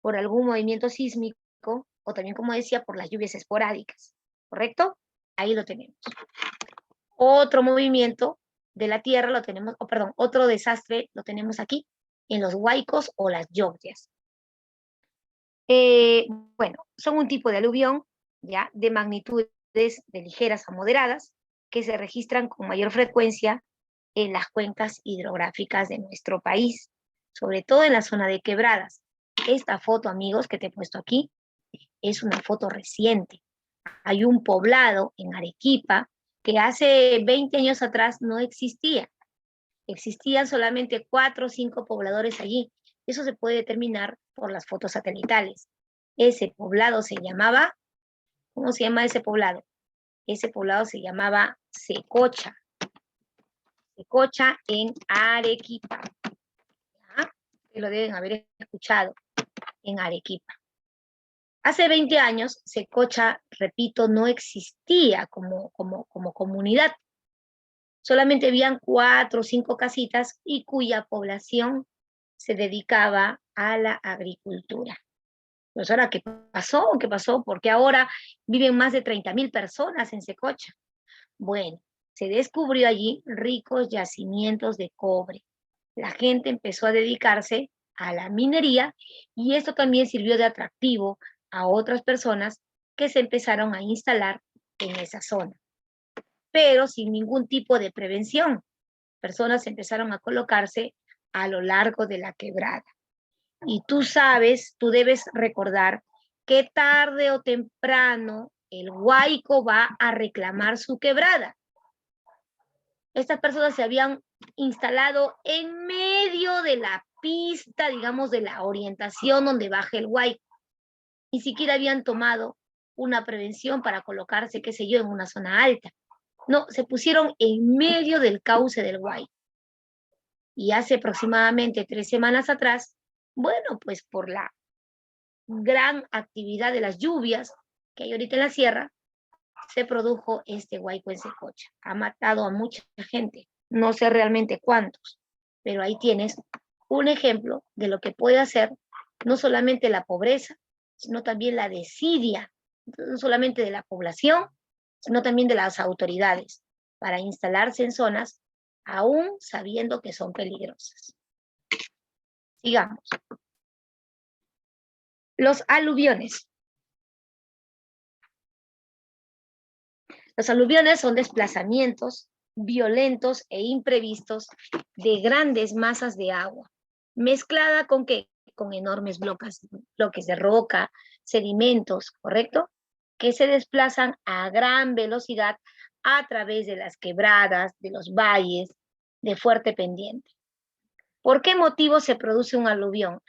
por algún movimiento sísmico, o también, como decía, por las lluvias esporádicas, ¿correcto? Ahí lo tenemos. Otro movimiento de la tierra lo tenemos, otro desastre lo tenemos aquí, en los huaicos o las llovzas. Bueno, son un tipo de aluvión, ya, de magnitudes de ligeras a moderadas, que se registran con mayor frecuencia en las cuencas hidrográficas de nuestro país, sobre todo en la zona de quebradas. Esta foto, amigos, que te he puesto aquí, es una foto reciente. Hay un poblado en Arequipa que hace 20 años atrás no existía. Existían solamente 4 o 5 pobladores allí. Eso se puede determinar por las fotos satelitales. Ese poblado se llamaba, ¿cómo se llama ese poblado? Ese poblado se llamaba Secocha. Secocha en Arequipa. ¿Ya? Que lo deben haber escuchado, en Arequipa. Hace 20 años, Secocha, repito, no existía como comunidad. Solamente habían 4 o 5 casitas y cuya población se dedicaba a la agricultura. Pues ahora, ¿qué pasó? ¿Qué pasó? Porque ahora viven más de 30.000 personas en Secocha. Bueno, se descubrió allí ricos yacimientos de cobre. La gente empezó a dedicarse a la minería y esto también sirvió de atractivo a otras personas que se empezaron a instalar en esa zona. Pero sin ningún tipo de prevención. Personas empezaron a colocarse a lo largo de la quebrada. Y tú sabes, tú debes recordar que tarde o temprano el huaico va a reclamar su quebrada. Estas personas se habían instalado en medio de la pista, digamos, de la orientación donde baja el huaico. Ni siquiera habían tomado una prevención para colocarse, qué sé yo, en una zona alta. No, se pusieron en medio del cauce del huaico. Y hace aproximadamente 3 semanas atrás, bueno, pues por la gran actividad de las lluvias que hay ahorita en la sierra, se produjo este huaico en Secocha. Ha matado a mucha gente, no sé realmente cuántos, pero ahí tienes un ejemplo de lo que puede hacer no solamente la pobreza, sino también la desidia, no solamente de la población, sino también de las autoridades, para instalarse en zonas aún sabiendo que son peligrosas. Sigamos. Los aluviones. Los aluviones son desplazamientos violentos e imprevistos de grandes masas de agua, mezclada con ¿qué? Con enormes bloques de roca, sedimentos, ¿correcto? Que se desplazan a gran velocidad a través de las quebradas, de los valles, de fuerte pendiente. ¿Por qué motivo se produce un aluvión?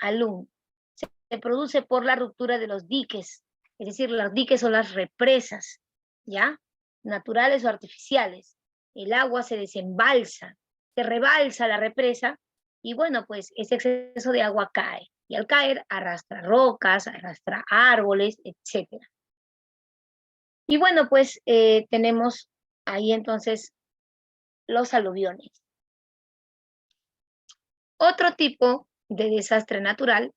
Se produce por la ruptura de los diques, es decir, los diques son las represas, ¿ya? Naturales o artificiales. El agua se desembalsa, se rebalsa la represa y bueno, pues ese exceso de agua cae. Y al caer arrastra rocas, arrastra árboles, etc. Y bueno, pues tenemos ahí entonces los aluviones. Otro tipo de desastre natural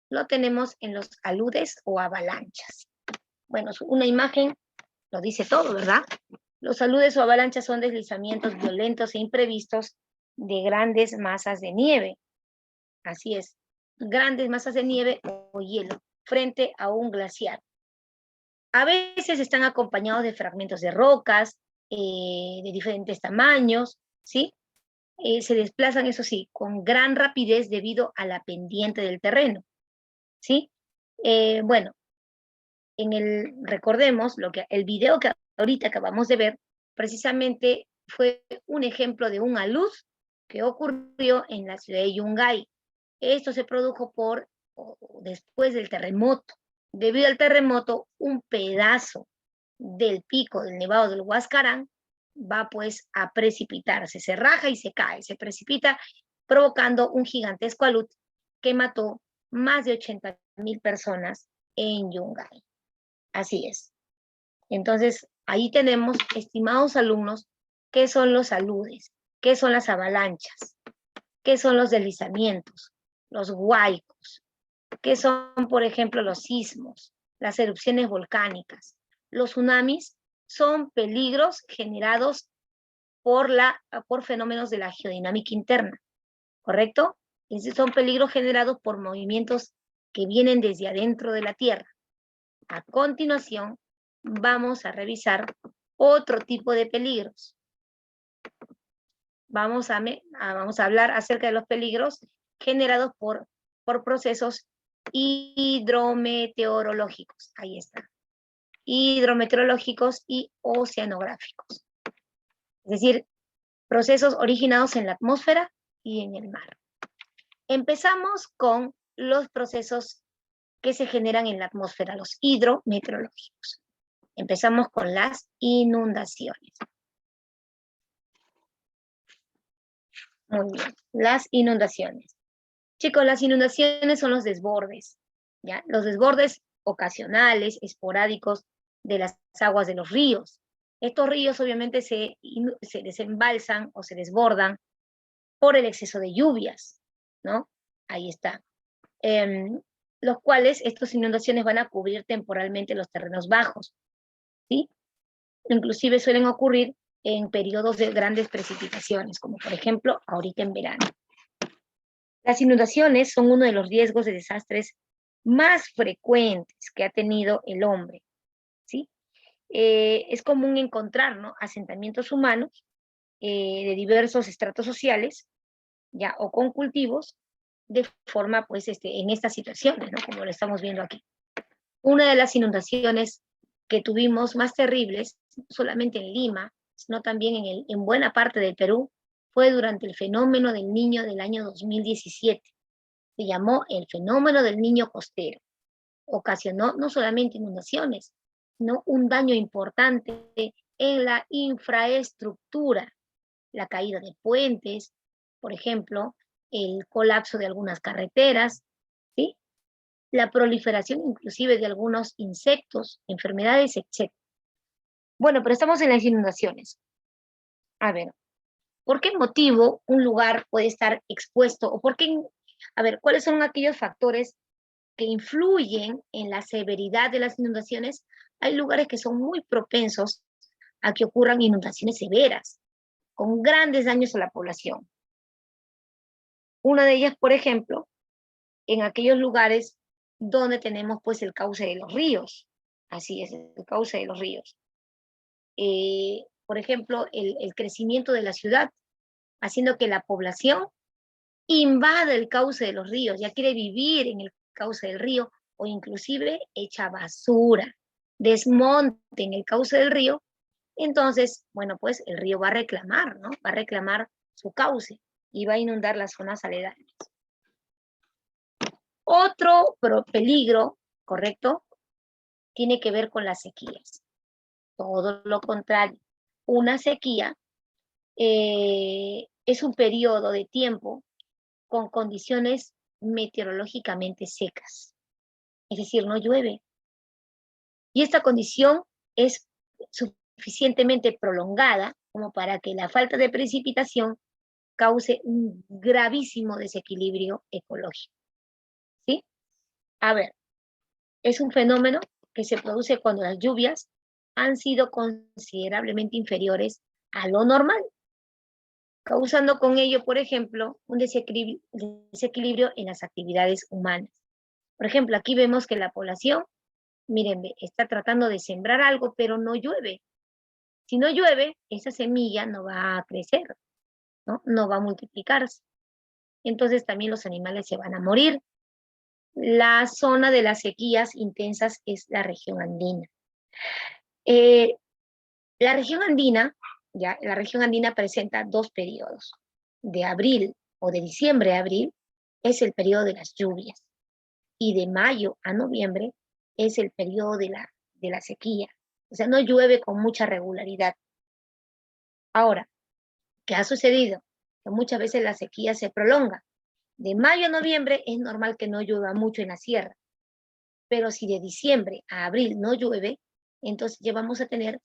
lo tenemos en los aludes o avalanchas. Bueno, una imagen lo dice todo, ¿verdad? Los aludes o avalanchas son deslizamientos violentos e imprevistos de grandes masas de nieve. Así es, grandes masas de nieve o hielo frente a un glaciar. A veces están acompañados de fragmentos de rocas de diferentes tamaños, ¿sí? Se desplazan, eso sí, con gran rapidez debido a la pendiente del terreno, ¿sí? Bueno, recordemos, el video que ahorita acabamos de ver, precisamente fue un ejemplo de un alud que ocurrió en la ciudad de Yungay. Esto se produjo después del terremoto. Debido al terremoto, un pedazo del pico del Nevado del Huascarán va pues a precipitarse, se raja y se cae, se precipita, provocando un gigantesco alud que mató más de 80.000 personas en Yungay. Así es. Entonces, ahí tenemos, estimados alumnos, qué son los aludes, qué son las avalanchas, qué son los deslizamientos, los huaicos, qué son, por ejemplo, los sismos, las erupciones volcánicas. Los tsunamis son peligros generados por fenómenos de la geodinámica interna, ¿correcto? Son peligros generados por movimientos que vienen desde adentro de la Tierra. A continuación, vamos a revisar otro tipo de peligros. Vamos a hablar acerca de los peligros generados por procesos hidrometeorológicos. Ahí está. Hidrometeorológicos y oceanográficos. Es decir, procesos originados en la atmósfera y en el mar. Empezamos con los procesos que se generan en la atmósfera, los hidrometeorológicos. Empezamos con las inundaciones. Muy bien, las inundaciones. Chicos, las inundaciones son los desbordes, ¿ya? Los desbordes ocasionales, esporádicos de las aguas de los ríos. Estos ríos obviamente se desembalsan o se desbordan por el exceso de lluvias, ¿no? Ahí está. Los cuales, estas inundaciones van a cubrir temporalmente los terrenos bajos, ¿sí? Inclusive suelen ocurrir en periodos de grandes precipitaciones, como por ejemplo ahorita en verano. Las inundaciones son uno de los riesgos de desastres más frecuentes que ha tenido el hombre, ¿sí? Es común encontrar, ¿no?, asentamientos humanos de diversos estratos sociales, ya, o con cultivos, de forma, pues, en estas situaciones, ¿no?, como lo estamos viendo aquí. Una de las inundaciones que tuvimos más terribles, no solamente en Lima, sino también en buena parte del Perú, fue durante el fenómeno del Niño del año 2017. Se llamó el fenómeno del Niño costero. Ocasionó no solamente inundaciones, sino un daño importante en la infraestructura, la caída de puentes, por ejemplo, el colapso de algunas carreteras, ¿sí?, la proliferación inclusive de algunos insectos, enfermedades, etc. Bueno, pero estamos en las inundaciones. A ver, ¿por qué motivo un lugar puede estar expuesto? ¿Cuáles son aquellos factores que influyen en la severidad de las inundaciones? Hay lugares que son muy propensos a que ocurran inundaciones severas, con grandes daños a la población. Una de ellas, por ejemplo, en aquellos lugares donde tenemos, pues, el cauce de los ríos. Así es, el cauce de los ríos. Por ejemplo, el crecimiento de la ciudad, haciendo que la población invada el cauce de los ríos, ya quiere vivir en el cauce del río, o inclusive echa basura, desmonte en el cauce del río. Entonces, bueno, pues el río va a reclamar, ¿no? Va a reclamar su cauce y va a inundar las zonas aledañas. Otro peligro, ¿correcto?, tiene que ver con las sequías. Todo lo contrario. Una sequía es un periodo de tiempo con condiciones meteorológicamente secas. Es decir, no llueve. Y esta condición es suficientemente prolongada como para que la falta de precipitación cause un gravísimo desequilibrio ecológico. ¿Sí? A ver, es un fenómeno que se produce cuando las lluvias han sido considerablemente inferiores a lo normal, causando con ello, por ejemplo, un desequilibrio en las actividades humanas. Por ejemplo, aquí vemos que la población, miren, está tratando de sembrar algo, pero no llueve. Si no llueve, esa semilla no va a crecer, ¿no? No va a multiplicarse. Entonces también los animales se van a morir. La zona de las sequías intensas es la región andina. La región andina presenta dos periodos. De abril o de diciembre a abril es el periodo de las lluvias, y de mayo a noviembre es el periodo de la sequía. O sea, no llueve con mucha regularidad. Ahora, ¿qué ha sucedido? Que muchas veces la sequía se prolonga. De mayo a noviembre es normal que no llueva mucho en la sierra, pero si de diciembre a abril no llueve, entonces ya vamos a tener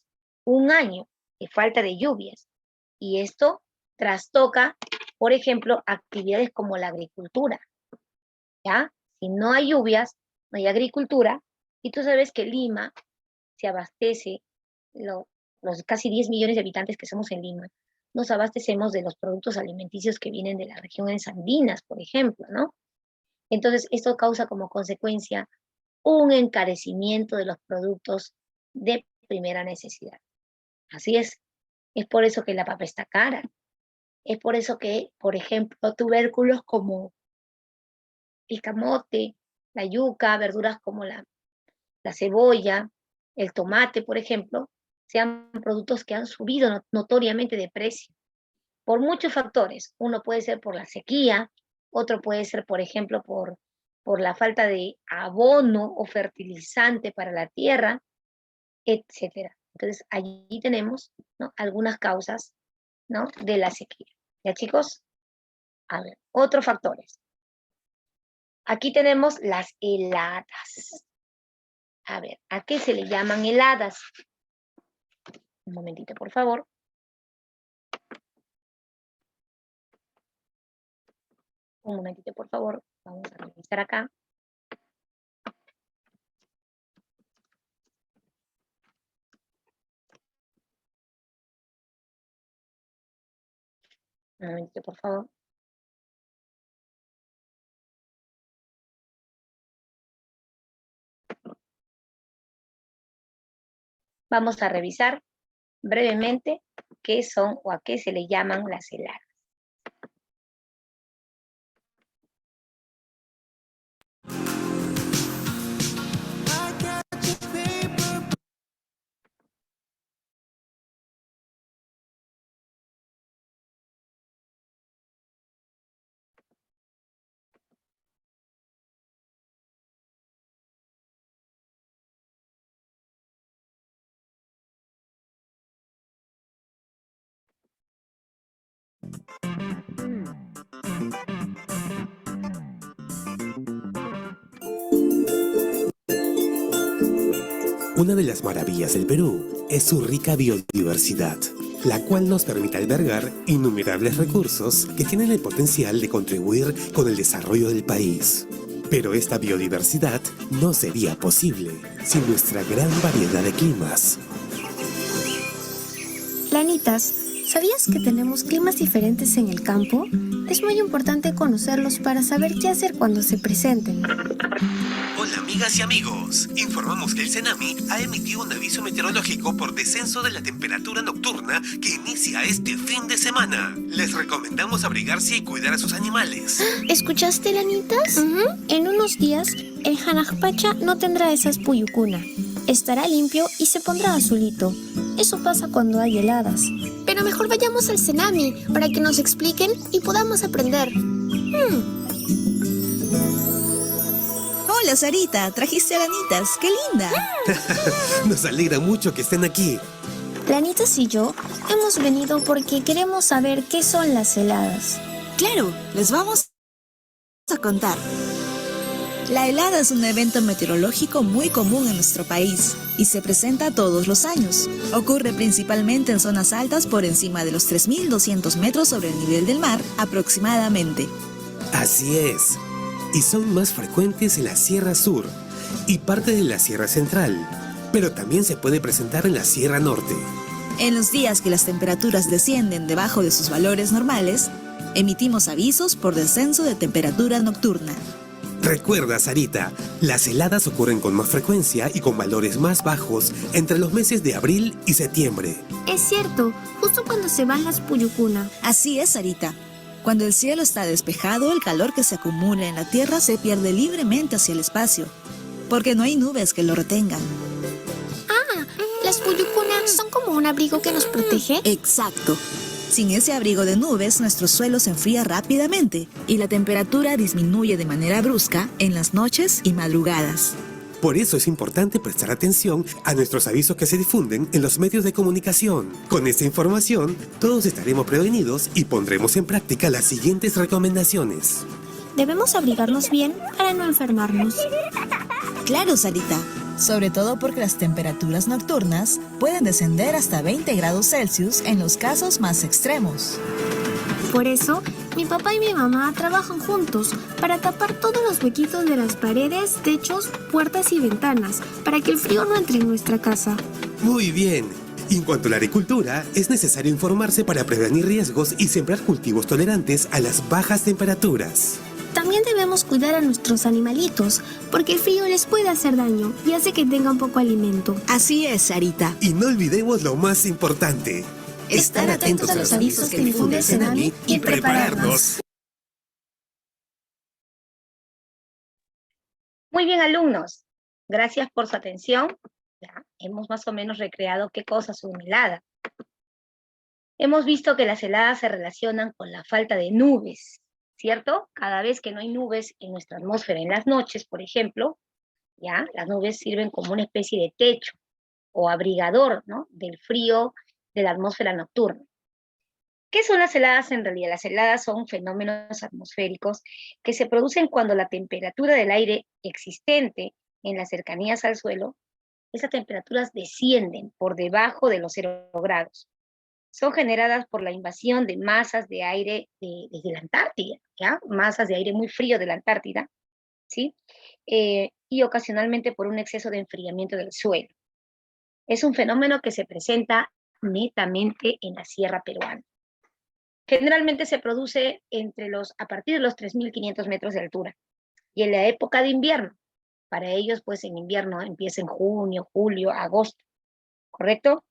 un año de falta de lluvias, y esto trastoca, por ejemplo, actividades como la agricultura, ¿ya? Si no hay lluvias, no hay agricultura, Y tú sabes que Lima se abastece, los casi 10 millones de habitantes que somos en Lima, nos abastecemos de los productos alimenticios que vienen de las regiones andinas, por ejemplo, ¿no? Entonces, esto causa como consecuencia un encarecimiento de los productos de primera necesidad. Así es por eso que la papa está cara. Es por eso que, por ejemplo, tubérculos como el camote, la yuca, verduras como la cebolla, el tomate, por ejemplo, sean productos que han subido notoriamente de precio por muchos factores. Uno puede ser por la sequía, otro puede ser, por ejemplo, por la falta de abono o fertilizante para la tierra, etc. Entonces, allí tenemos, ¿no?, algunas causas, ¿no?, de la sequía. ¿Ya, chicos? A ver, otros factores. Aquí tenemos las heladas. A ver, ¿a qué se le llaman heladas? Un momentito, por favor. Un momentito, por favor. Vamos a revisar acá. Un momentito, por favor. Vamos a revisar brevemente qué son o a qué se le llaman las heladas. Una de las maravillas del Perú es su rica biodiversidad, la cual nos permite albergar innumerables recursos que tienen el potencial de contribuir con el desarrollo del país. Pero esta biodiversidad no sería posible sin nuestra gran variedad de climas. Lanitas, ¿sabías que tenemos climas diferentes en el campo? Es muy importante conocerlos para saber qué hacer cuando se presenten. Hola amigas y amigos, informamos que el Senami ha emitido un aviso meteorológico por descenso de la temperatura nocturna que inicia este fin de semana. Les recomendamos abrigarse y cuidar a sus animales. ¿Escuchaste, Lanitas? En unos días, el Hanajpacha no tendrá esas puyucuna. Estará limpio y se pondrá azulito. Eso pasa cuando hay heladas. Pero mejor vayamos al Senami para que nos expliquen y podamos aprender. Hola, Sarita, trajiste a Lanitas, ¡qué linda! Nos alegra mucho que estén aquí. Lanitas y yo hemos venido porque queremos saber qué son las heladas. Claro, les vamos a contar. La helada es un evento meteorológico muy común en nuestro país y se presenta todos los años. Ocurre principalmente en zonas altas por encima de los 3.200 metros sobre el nivel del mar aproximadamente. Así es. Y son más frecuentes en la Sierra Sur y parte de la Sierra Central, pero también se puede presentar en la Sierra Norte. En los días que las temperaturas descienden debajo de sus valores normales, emitimos avisos por descenso de temperatura nocturna. Recuerda, Sarita, las heladas ocurren con más frecuencia y con valores más bajos entre los meses de abril y septiembre. Es cierto, justo cuando se van las puyucuna. Así es, Sarita. Cuando el cielo está despejado, el calor que se acumula en la tierra se pierde libremente hacia el espacio, porque no hay nubes que lo retengan. ¿Las puyucuna son como un abrigo que nos protege? Exacto. Sin ese abrigo de nubes, nuestro suelo se enfría rápidamente y la temperatura disminuye de manera brusca en las noches y madrugadas. Por eso es importante prestar atención a nuestros avisos que se difunden en los medios de comunicación. Con esta información, todos estaremos prevenidos y pondremos en práctica las siguientes recomendaciones. Debemos abrigarnos bien para no enfermarnos. Claro, Sarita. Sobre todo porque las temperaturas nocturnas pueden descender hasta 20 grados Celsius en los casos más extremos. Por eso, Mi papá y mi mamá trabajan juntos para tapar todos los huequitos de las paredes, techos, puertas y ventanas, para que el frío no entre en nuestra casa. Muy bien. En cuanto a la agricultura, es necesario informarse para prevenir riesgos y sembrar cultivos tolerantes a las bajas temperaturas. También debemos cuidar a nuestros animalitos, porque el frío les puede hacer daño y hace que tengan poco alimento. Así es, Sarita. Y no olvidemos lo más importante: estar atentos a los avisos que difunde el Senami y prepararnos. Muy bien, alumnos. Gracias por su atención. Ya, hemos más o menos recreado qué cosa es una helada. Hemos visto que las heladas se relacionan con la falta de nubes, ¿cierto? Cada vez que no hay nubes en nuestra atmósfera en las noches, por ejemplo, ya, las nubes sirven como una especie de techo o abrigador, ¿no?, del frío de la atmósfera nocturna. ¿Qué son las heladas en realidad? Las heladas son fenómenos atmosféricos que se producen cuando la temperatura del aire existente en las cercanías al suelo, esas temperaturas descienden por debajo de los 0 grados. Son generadas por la invasión de masas de aire desde la Antártida, ¿ya? Masas de aire muy frío de la Antártida, ¿sí? Y ocasionalmente por un exceso de enfriamiento del suelo. Es un fenómeno que se presenta netamente en la sierra peruana. Generalmente se produce a partir de los 3.500 metros de altura, y en la época de invierno. Para ellos, pues en invierno empieza en junio, julio, agosto, ¿correcto?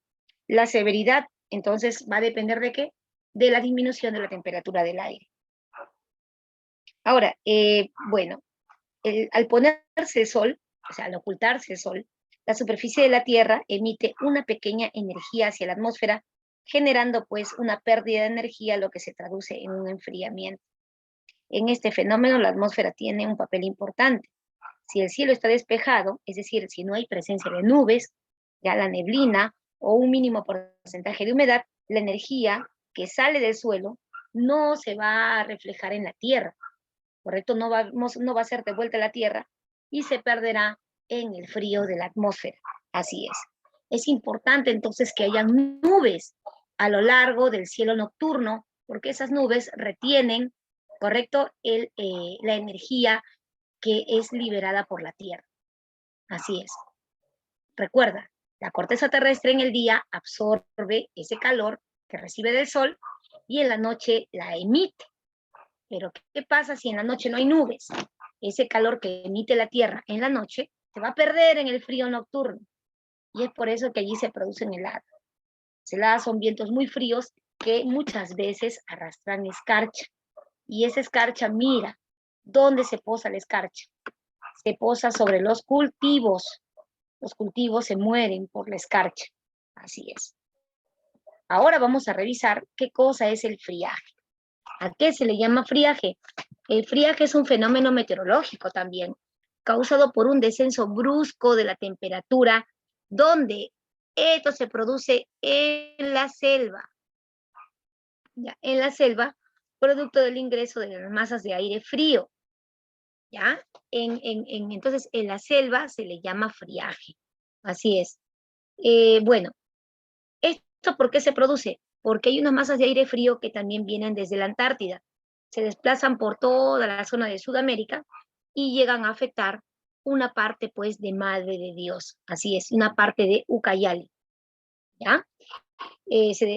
La severidad, entonces, va a depender ¿de qué? De la disminución de la temperatura del aire. Ahora, bueno, al ponerse el sol, o sea, al ocultarse el sol, la superficie de la Tierra emite una pequeña energía hacia la atmósfera, generando pues una pérdida de energía, lo que se traduce en un enfriamiento. En este fenómeno la atmósfera tiene un papel importante. Si el cielo está despejado, es decir, si no hay presencia de nubes, ya la neblina o un mínimo porcentaje de humedad, la energía que sale del suelo no se va a reflejar en la Tierra, ¿correcto? No va a ser de vuelta a la Tierra y se perderá en el frío de la atmósfera. Así es. Es importante entonces que haya nubes a lo largo del cielo nocturno, porque esas nubes retienen, ¿correcto?, la energía que es liberada por la Tierra. Así es. Recuerda, la corteza terrestre en el día absorbe ese calor que recibe del sol y en la noche la emite. Pero ¿qué pasa si en la noche no hay nubes? Ese calor que emite la Tierra en la noche se va a perder en el frío nocturno. Y es por eso que allí se producen heladas. Las heladas son vientos muy fríos que muchas veces arrastran escarcha. Y esa escarcha, mira, ¿dónde se posa la escarcha? Se posa sobre los cultivos. Los cultivos se mueren por la escarcha. Así es. Ahora vamos a revisar qué cosa es el friaje. ¿A qué se le llama friaje? El friaje es un fenómeno meteorológico también, causado por un descenso brusco de la temperatura, donde esto se produce en la selva. ¿Ya? En la selva, producto del ingreso de las masas de aire frío. ¿Ya? Entonces, en la selva se le llama friaje. Así es. Bueno, ¿esto por qué se produce? Porque hay unas masas de aire frío que también vienen desde la Antártida. Se desplazan por toda la zona de Sudamérica y llegan a afectar una parte, pues, de Madre de Dios. Así es, una parte de Ucayali. ¿Ya?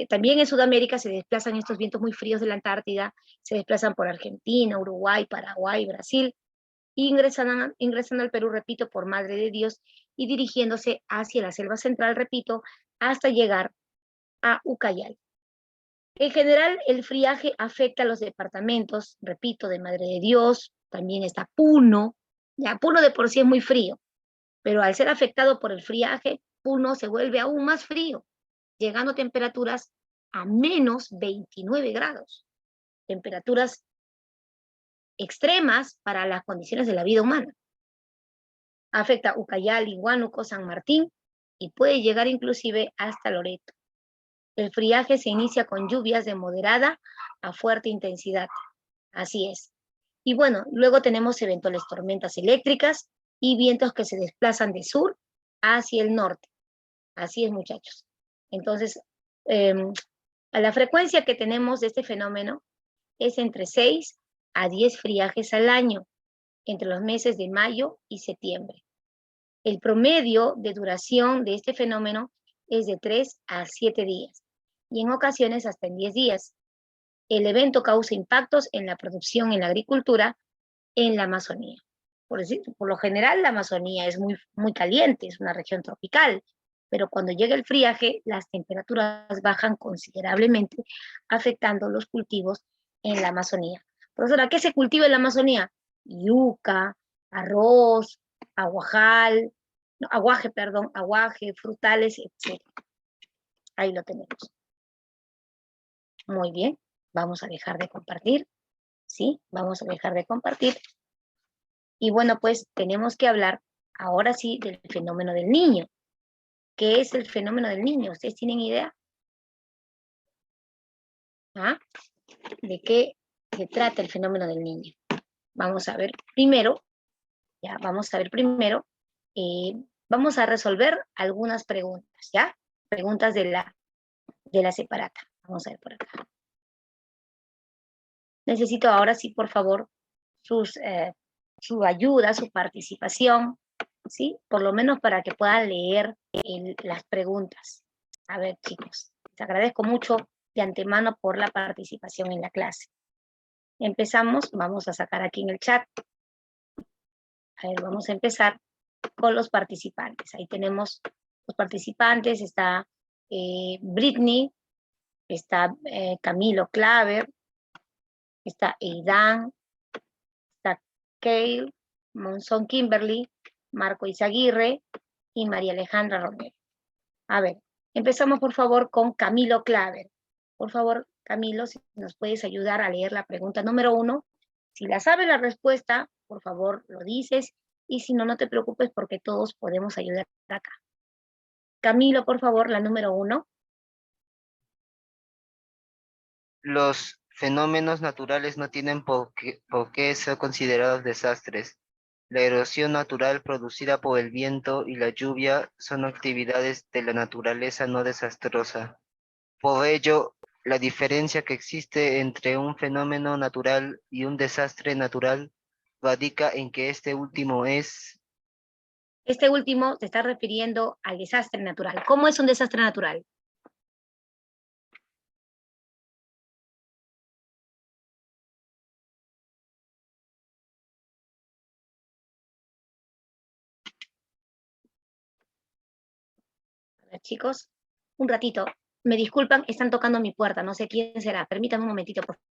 También en Sudamérica se desplazan estos vientos muy fríos de la Antártida, se desplazan por Argentina, Uruguay, Paraguay, Brasil, ingresan al Perú, repito, por Madre de Dios, y dirigiéndose hacia la selva central, repito, hasta llegar a Ucayali. En general, el friaje afecta a los departamentos, repito, de Madre de Dios, también está Puno. Ya, Puno de por sí es muy frío, pero al ser afectado por el friaje, Puno se vuelve aún más frío, llegando a temperaturas a menos 29 grados. Temperaturas extremas para las condiciones de la vida humana. Afecta Ucayali, Huánuco, San Martín y puede llegar inclusive hasta Loreto. El friaje se inicia con lluvias de moderada a fuerte intensidad. Así es. Y bueno, luego tenemos eventuales tormentas eléctricas y vientos que se desplazan de sur hacia el norte. Así es, muchachos. Entonces, a la frecuencia que tenemos de este fenómeno es entre 6 a 10 friajes al año, entre los meses de mayo y septiembre. El promedio de duración de este fenómeno es de 3 a 7 días, y en ocasiones hasta en 10 días. El evento causa impactos en la producción en la agricultura en la Amazonía. Por lo general, la Amazonía es muy caliente, es una región tropical, pero cuando llega el friaje, las temperaturas bajan considerablemente, afectando los cultivos en la Amazonía. Profesora, ¿qué se cultiva en la Amazonía? Yuca, arroz, aguaje, frutales, etc. Ahí lo tenemos. Muy bien, vamos a dejar de compartir. ¿Sí? Vamos a dejar de compartir. Y bueno, pues tenemos que hablar ahora sí del fenómeno del niño. ¿Qué es el fenómeno del niño? ¿Ustedes tienen idea? ¿Ah? ¿De qué se trata el fenómeno del niño? Vamos a ver primero, vamos a resolver algunas preguntas, ¿ya? Preguntas de la separata. Vamos a ver por acá. Necesito ahora sí, por favor, su ayuda, su participación, ¿sí? Por lo menos para que puedan leer las preguntas. A ver, chicos, les agradezco mucho de antemano por la participación en la clase. Empezamos, vamos a sacar aquí en el chat. A ver, vamos a empezar con los participantes. Ahí tenemos los participantes, está Britney, está Camilo Claver, está Eidan, está Kale, Monzón Kimberly, Marco Izaguirre y María Alejandra Romero. A ver, empezamos por favor con Camilo Claver. Por favor, Camilo, si nos puedes ayudar a leer la pregunta número 1. Si la sabes la respuesta, por favor lo dices, y si no, no te preocupes porque todos podemos ayudar acá. Camilo, por favor, la número 1. Los fenómenos naturales no tienen por qué ser considerados desastres. La erosión natural producida por el viento y la lluvia son actividades de la naturaleza no desastrosa. Por ello, la diferencia que existe entre un fenómeno natural y un desastre natural radica en que este último es... Este último se está refiriendo al desastre natural. ¿Cómo es un desastre natural? A ver, chicos, un ratito. Me disculpan, están tocando mi puerta, no sé quién será. Permítanme un momentito, por favor.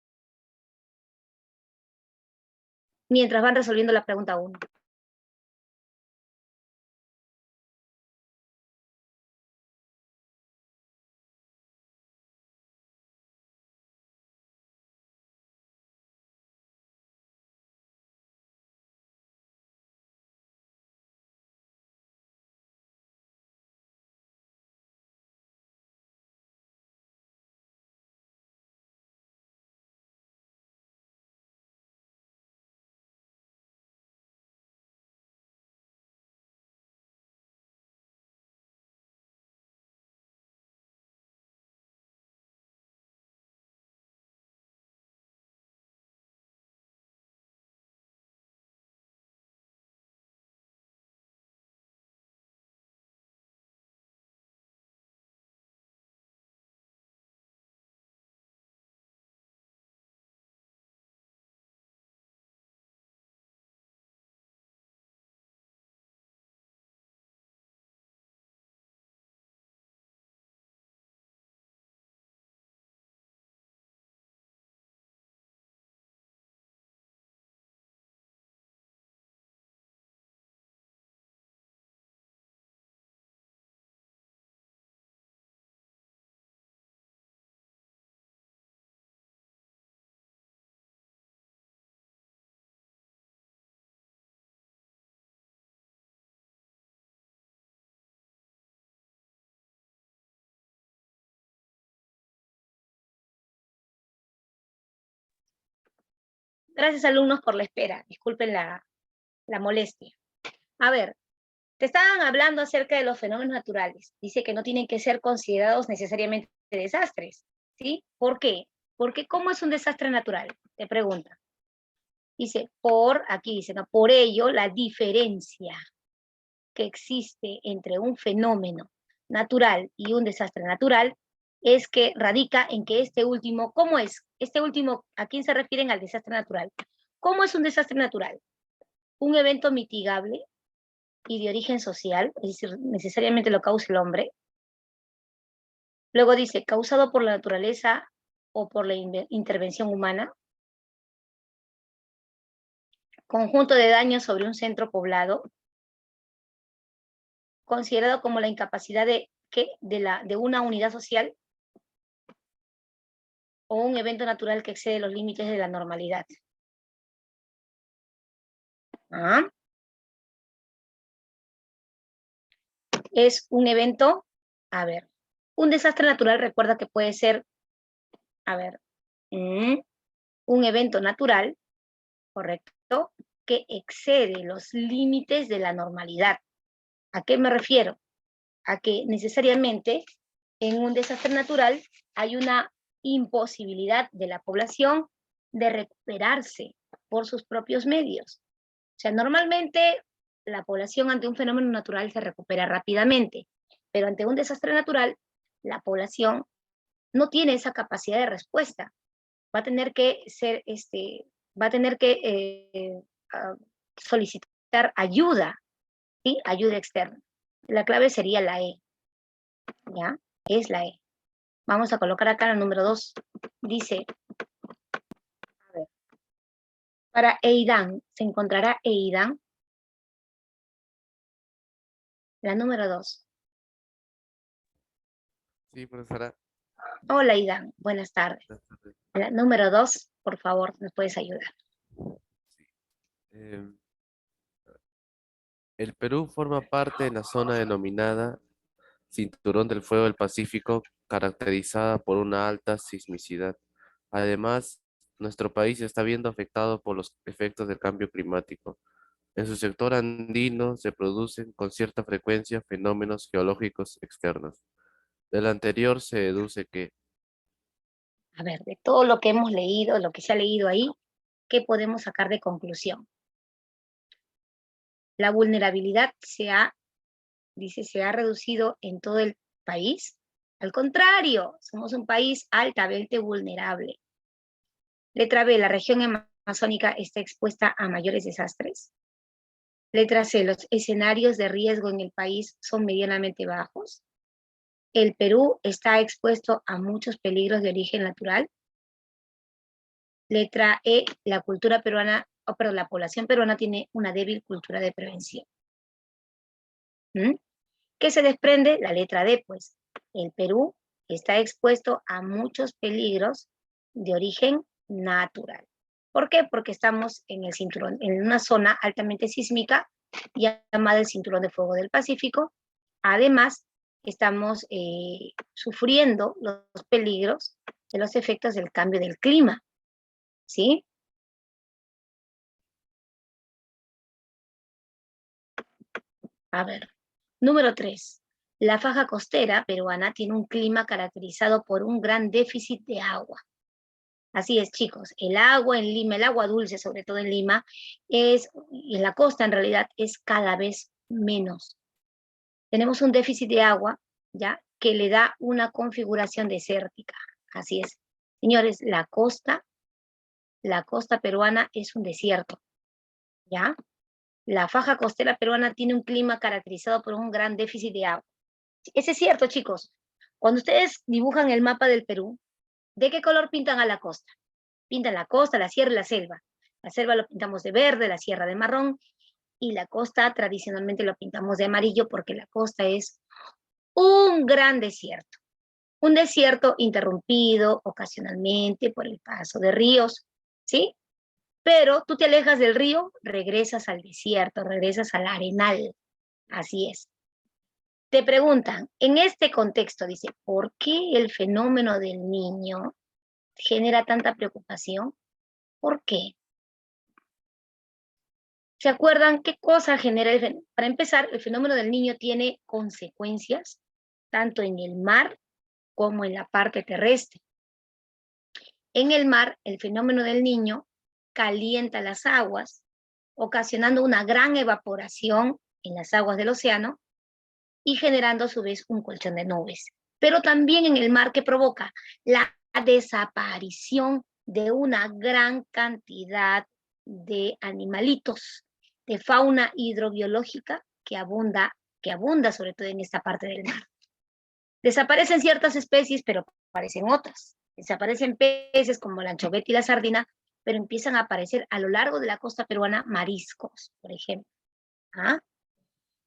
Mientras van resolviendo la pregunta 1. Gracias, alumnos, por la espera. Disculpen la molestia. A ver, te estaban hablando acerca de los fenómenos naturales. Dice que no tienen que ser considerados necesariamente desastres, ¿sí? ¿Por qué? Porque ¿cómo es un desastre natural? Te pregunta. Dice, aquí dice, ¿no? Por ello, la diferencia que existe entre un fenómeno natural y un desastre natural es que radica en que este último, ¿cómo es? Este último, ¿a quién se refieren al desastre natural? ¿Cómo es un desastre natural? Un evento mitigable y de origen social, es decir, necesariamente lo causa el hombre. Luego dice, causado por la naturaleza o por la intervención humana. Conjunto de daños sobre un centro poblado. Considerado como la incapacidad de una unidad social o un evento natural que excede los límites de la normalidad. ¿Ah? Es un evento, a ver, un desastre natural, recuerda que puede ser, a ver, un evento natural, correcto, que excede los límites de la normalidad. ¿A qué me refiero? A que necesariamente en un desastre natural hay una imposibilidad de la población de recuperarse por sus propios medios. O sea, normalmente la población ante un fenómeno natural se recupera rápidamente, pero ante un desastre natural, la población no tiene esa capacidad de respuesta. Va a tener que solicitar ayuda, ¿sí? Ayuda externa. La clave sería la E, ¿ya? Es la E. Vamos a colocar acá el número 2. Dice, a ver, para EIDAN, ¿se encontrará EIDAN? La número 2. Sí, profesora. Hola, EIDAN. Buenas tardes. La número 2, por favor, ¿nos puedes ayudar? El Perú forma parte de la zona denominada Cinturón del Fuego del Pacífico, caracterizada por una alta sismicidad. Además, nuestro país está viendo afectado por los efectos del cambio climático. En su sector andino se producen con cierta frecuencia fenómenos geológicos externos. Del anterior se deduce que A ver, de todo lo que hemos leído, lo que se ha leído ahí, ¿qué podemos sacar de conclusión? La vulnerabilidad se ha reducido en todo el país. Al contrario, somos un país altamente vulnerable. Letra B, la región amazónica está expuesta a mayores desastres. Letra C, los escenarios de riesgo en el país son medianamente bajos. El Perú está expuesto a muchos peligros de origen natural. Letra E, la población peruana tiene una débil cultura de prevención. ¿Qué se desprende? La letra D, pues. El Perú está expuesto a muchos peligros de origen natural. ¿Por qué? Porque estamos en el cinturón, en una zona altamente sísmica llamada el Cinturón de Fuego del Pacífico. Además, estamos sufriendo los peligros de los efectos del cambio del clima. ¿Sí? A ver. Número 3. La faja costera peruana tiene un clima caracterizado por un gran déficit de agua. Así es, chicos. El agua en Lima, el agua dulce, sobre todo en Lima, y en la costa en realidad es cada vez menos. Tenemos un déficit de agua, ¿ya? Que le da una configuración desértica. Así es. Señores, la costa peruana es un desierto, ¿ya? La faja costera peruana tiene un clima caracterizado por un gran déficit de agua. Ese es cierto, chicos. Cuando ustedes dibujan el mapa del Perú, ¿de qué color pintan a la costa? Pintan la costa, la sierra y la selva. La selva lo pintamos de verde, la sierra de marrón, y la costa tradicionalmente lo pintamos de amarillo porque la costa es un gran desierto. Un desierto interrumpido ocasionalmente por el paso de ríos, ¿sí? Pero tú te alejas del río, regresas al desierto, regresas al arenal. Así es. Te preguntan, en este contexto, dice, ¿por qué el fenómeno del Niño genera tanta preocupación? ¿Por qué? ¿Se acuerdan qué cosa genera el fenómeno? Para empezar, el fenómeno del Niño tiene consecuencias tanto en el mar como en la parte terrestre. En el mar, el fenómeno del Niño calienta las aguas, ocasionando una gran evaporación en las aguas del océano y generando a su vez un colchón de nubes. Pero también en el mar, que provoca la desaparición de una gran cantidad de animalitos, de fauna hidrobiológica que abunda sobre todo en esta parte del mar. Desaparecen ciertas especies, pero aparecen otras. Desaparecen peces como la anchoveta y la sardina, pero empiezan a aparecer a lo largo de la costa peruana mariscos, por ejemplo. ¿Ah?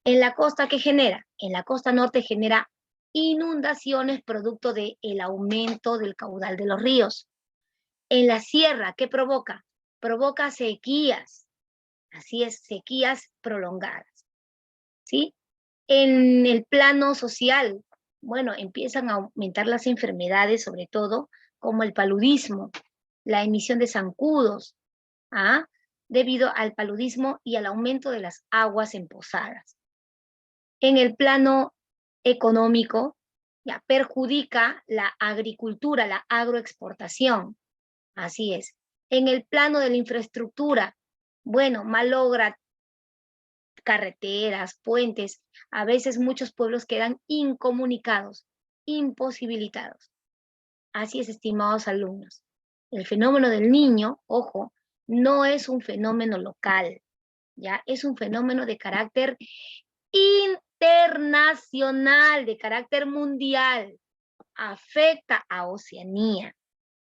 En la costa, ¿qué genera? En la costa norte genera inundaciones producto del aumento del caudal de los ríos. En la sierra, ¿qué provoca? Provoca sequías. Así es, sequías prolongadas. ¿Sí? En el plano social, bueno, empiezan a aumentar las enfermedades, sobre todo, como el paludismo, la emisión de zancudos, ¿ah? Debido al paludismo y al aumento de las aguas empozadas. En el plano económico, ya perjudica la agricultura, la agroexportación. Así es. En el plano de la infraestructura, bueno, malogra carreteras, puentes. A veces muchos pueblos quedan incomunicados, imposibilitados. Así es, estimados alumnos. El fenómeno del Niño, ojo, no es un fenómeno local, ¿ya? Es un fenómeno de carácter internacional, de carácter mundial. Afecta a Oceanía,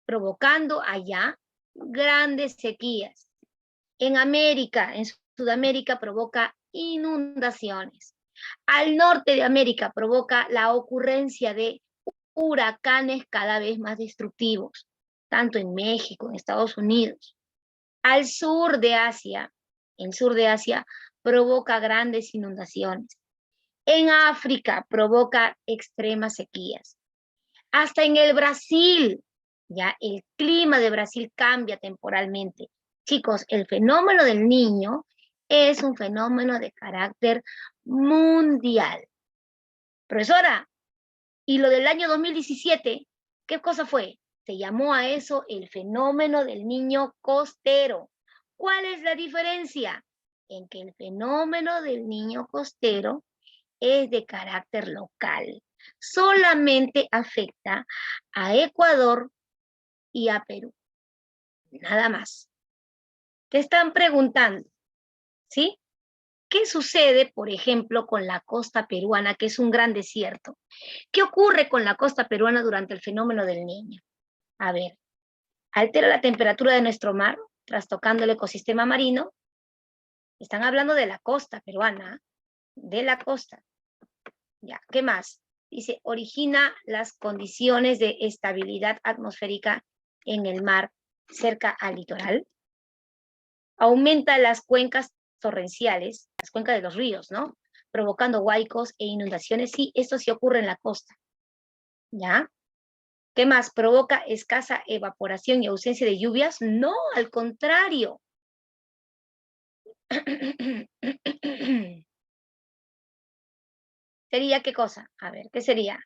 provocando allá grandes sequías. En América, en Sudamérica, provoca inundaciones. Al norte de América provoca la ocurrencia de huracanes cada vez más destructivos, tanto en México, en Estados Unidos. Al sur de Asia, en sur de Asia, provoca grandes inundaciones. En África provoca extremas sequías. Hasta en el Brasil, ya el clima de Brasil cambia temporalmente. Chicos, el fenómeno del Niño es un fenómeno de carácter mundial. Profesora, ¿y lo del año 2017? ¿Qué cosa fue? Se llamó a eso el fenómeno del Niño costero. ¿Cuál es la diferencia? En que el fenómeno del Niño costero es de carácter local. Solamente afecta a Ecuador y a Perú. Nada más. Te están preguntando, ¿sí? ¿Qué sucede, por ejemplo, con la costa peruana, que es un gran desierto? ¿Qué ocurre con la costa peruana durante el fenómeno del Niño? A ver, altera la temperatura de nuestro mar, trastocando el ecosistema marino. Están hablando de la costa peruana, de la costa. Ya, ¿qué más? Dice, origina las condiciones de estabilidad atmosférica en el mar cerca al litoral. Aumenta las cuencas torrenciales, las cuencas de los ríos, ¿no? Provocando huaicos e inundaciones. Sí, esto sí ocurre en la costa. ¿Ya? ¿Qué más? ¿Provoca escasa evaporación y ausencia de lluvias? No, al contrario. ¿Sería qué cosa? A ver, ¿qué sería?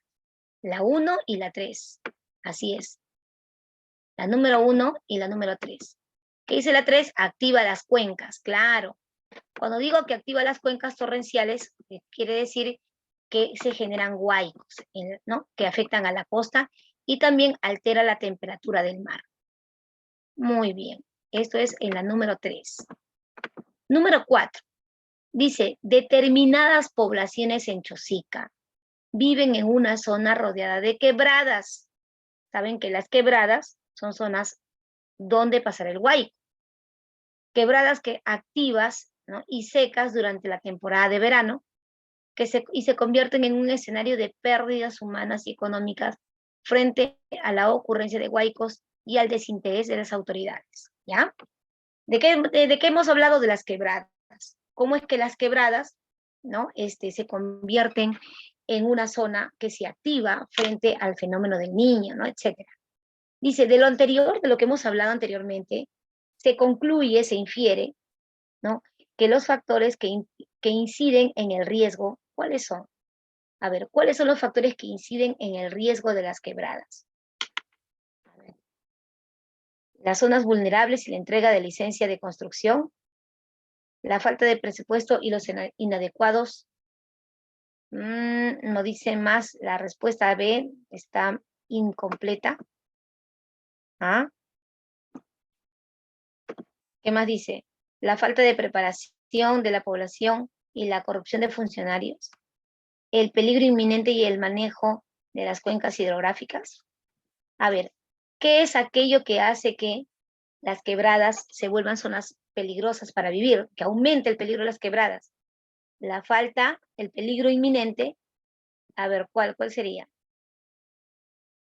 La 1 y la 3. Así es. La número 1 y la número 3. ¿Qué dice la 3? Activa las cuencas, claro. Cuando digo que activa las cuencas torrenciales, quiere decir que se generan huaicos, ¿no? Que afectan a la costa y también altera la temperatura del mar. Muy bien. Esto es en la número 3. Número 4. Dice, determinadas poblaciones en Chosica viven en una zona rodeada de quebradas. Saben que las quebradas son zonas donde pasará el huaico. Quebradas que activas, ¿no? Y secas durante la temporada de verano, y se convierten en un escenario de pérdidas humanas y económicas frente a la ocurrencia de huaicos y al desinterés de las autoridades. ¿Ya? ¿De qué hemos hablado? De las quebradas. ¿Cómo es que las quebradas, ¿no? Se convierten en una zona que se activa frente al fenómeno del Niño, ¿no? Etcétera. Dice, de lo anterior, de lo que hemos hablado anteriormente, se concluye, se infiere, ¿no? Que los factores que inciden en el riesgo, ¿cuáles son? A ver, ¿cuáles son los factores que inciden en el riesgo de las quebradas? A ver. las zonas vulnerables y la entrega de licencia de construcción, la falta de presupuesto y los inadecuados. No dice más, la respuesta B está incompleta. ¿Ah? ¿Qué más dice? La falta de preparación de la población y la corrupción de funcionarios, el peligro inminente y el manejo de las cuencas hidrográficas. A ver, ¿qué es aquello que hace que las quebradas se vuelvan zonas peligrosas para vivir, que aumente el peligro de las quebradas? La falta, el peligro inminente. A ver, ¿cuál sería?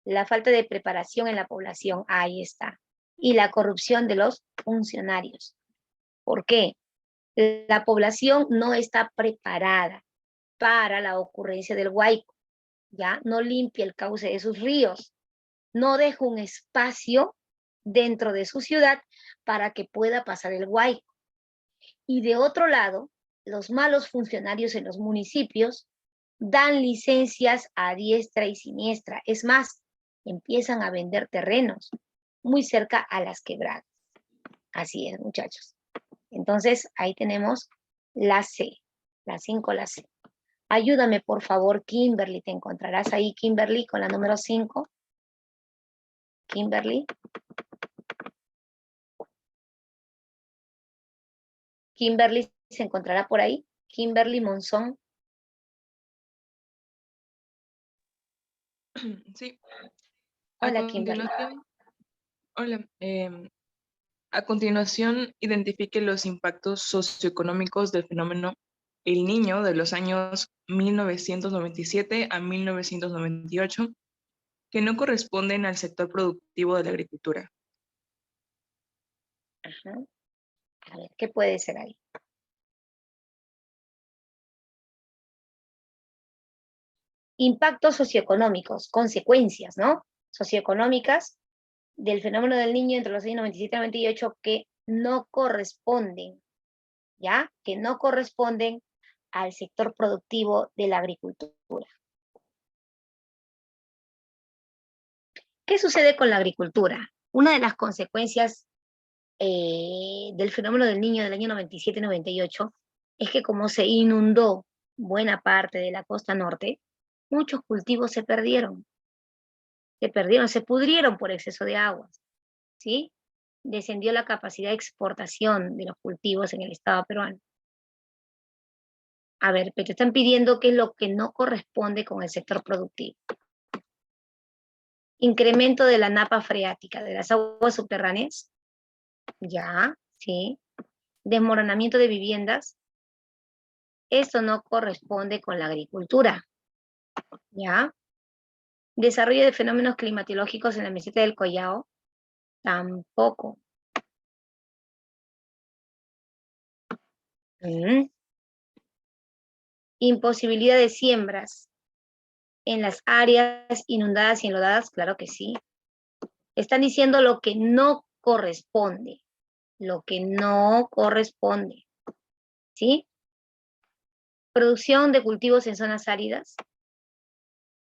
La falta de preparación en la población, ahí está. Y la corrupción de los funcionarios. ¿Por qué? La población no está preparada para la ocurrencia del huaico, ¿ya? No limpia el cauce de sus ríos, no deja un espacio dentro de su ciudad para que pueda pasar el huaico. Y de otro lado, los malos funcionarios en los municipios dan licencias a diestra y siniestra. Es más, empiezan a vender terrenos muy cerca a las quebradas. Así es, muchachos. Entonces, ahí tenemos la C, la 5, la C. Ayúdame, por favor, Kimberly. Te encontrarás ahí, Kimberly, con la número 5. Kimberly. Kimberly se encontrará por ahí. Kimberly Monzón. Sí. Hola, Kimberly. Hola. A continuación, identifique los impactos socioeconómicos del fenómeno El Niño de los años 1997 a 1998, que no corresponden al sector productivo de la agricultura. Ajá. A ver, ¿qué puede ser ahí? Impactos socioeconómicos, consecuencias, ¿no? Socioeconómicas del fenómeno del niño entre los años 97 y 98 que no corresponden, ¿ya? Que no corresponden al sector productivo de la agricultura. ¿Qué sucede con la agricultura? Una de las consecuencias del fenómeno del niño del año 97 y 98 es que como se inundó buena parte de la costa norte, muchos cultivos se perdieron, se pudrieron por exceso de aguas, ¿sí? Descendió la capacidad de exportación de los cultivos en el estado peruano. A ver, pero te están pidiendo qué es lo que no corresponde con el sector productivo. Incremento de la napa freática, de las aguas subterráneas. Ya, sí. Desmoronamiento de viviendas. Esto no corresponde con la agricultura. Ya. Desarrollo de fenómenos climatológicos en la meseta del Collao. Tampoco. Imposibilidad de siembras en las áreas inundadas y enlodadas, claro que sí. Están diciendo lo que no corresponde. Lo que no corresponde. ¿Sí? Producción de cultivos en zonas áridas.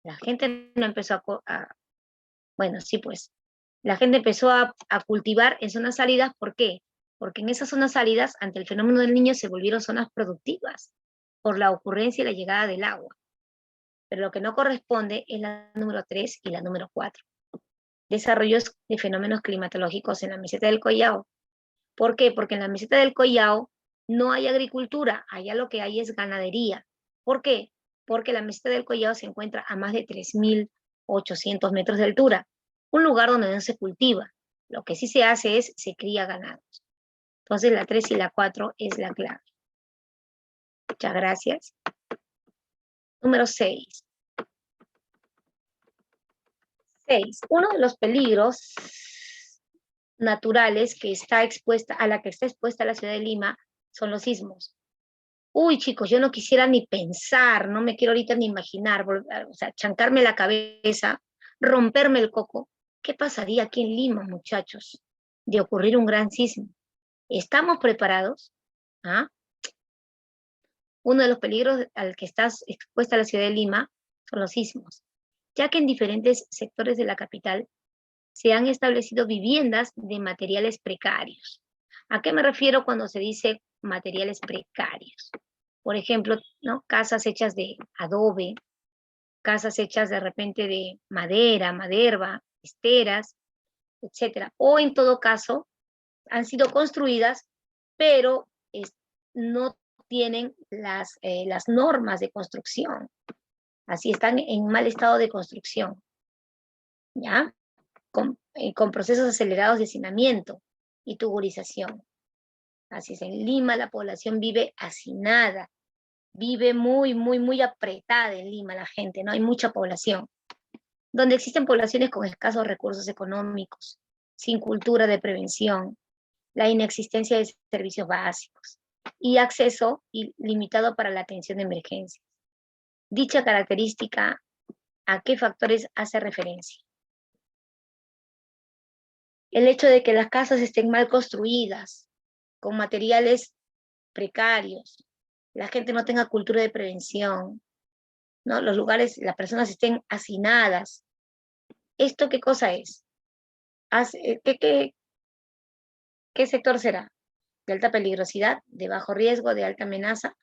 La gente no empezó bueno, sí pues. La gente empezó a cultivar en zonas áridas, ¿por qué? Porque en esas zonas áridas, ante el fenómeno del niño, se volvieron zonas productivas por la ocurrencia y la llegada del agua. Pero lo que no corresponde es la número 3 y la número 4. Desarrollos de fenómenos climatológicos en la meseta del Collao. ¿Por qué? Porque en la meseta del Collao no hay agricultura, allá lo que hay es ganadería. ¿Por qué? Porque la meseta del Collao se encuentra a más de 3.800 metros de altura, un lugar donde no se cultiva. Lo que sí se hace es, se cría ganados. Entonces la 3 y la 4 es la clave. Muchas gracias. Número 6. 6. Uno de los peligros naturales que está expuesta, a la que está expuesta la ciudad de Lima son los sismos. Uy, chicos, yo no quisiera ni pensar, no me quiero ahorita ni imaginar, o sea, chancarme la cabeza, romperme el coco. ¿Qué pasaría aquí en Lima, muchachos, de ocurrir un gran sismo? ¿Estamos preparados? ¿Ah? Uno de los peligros al que está expuesta la ciudad de Lima son los sismos, ya que en diferentes sectores de la capital se han establecido viviendas de materiales precarios. ¿A qué me refiero cuando se dice materiales precarios? Por ejemplo, ¿no? Casas hechas de adobe, casas hechas de repente de madera, maderba, esteras, etcétera. O en todo caso, han sido construidas, pero no tienen las normas de construcción. Así están en mal estado de construcción, ¿ya? Con procesos acelerados de hacinamiento y tuburización. Así es, en Lima la población vive hacinada, vive muy apretada en Lima la gente, ¿no? Hay mucha población. Donde existen poblaciones con escasos recursos económicos, sin cultura de prevención, la inexistencia de servicios básicos y acceso limitado para la atención de emergencias. Dicha característica, ¿a qué factores hace referencia? El hecho de que las casas estén mal construidas, con materiales precarios, la gente no tenga cultura de prevención, ¿no? Los lugares, las personas estén hacinadas. ¿Esto qué cosa es? ¿Qué sector será? ¿De alta peligrosidad, de bajo riesgo, de alta amenaza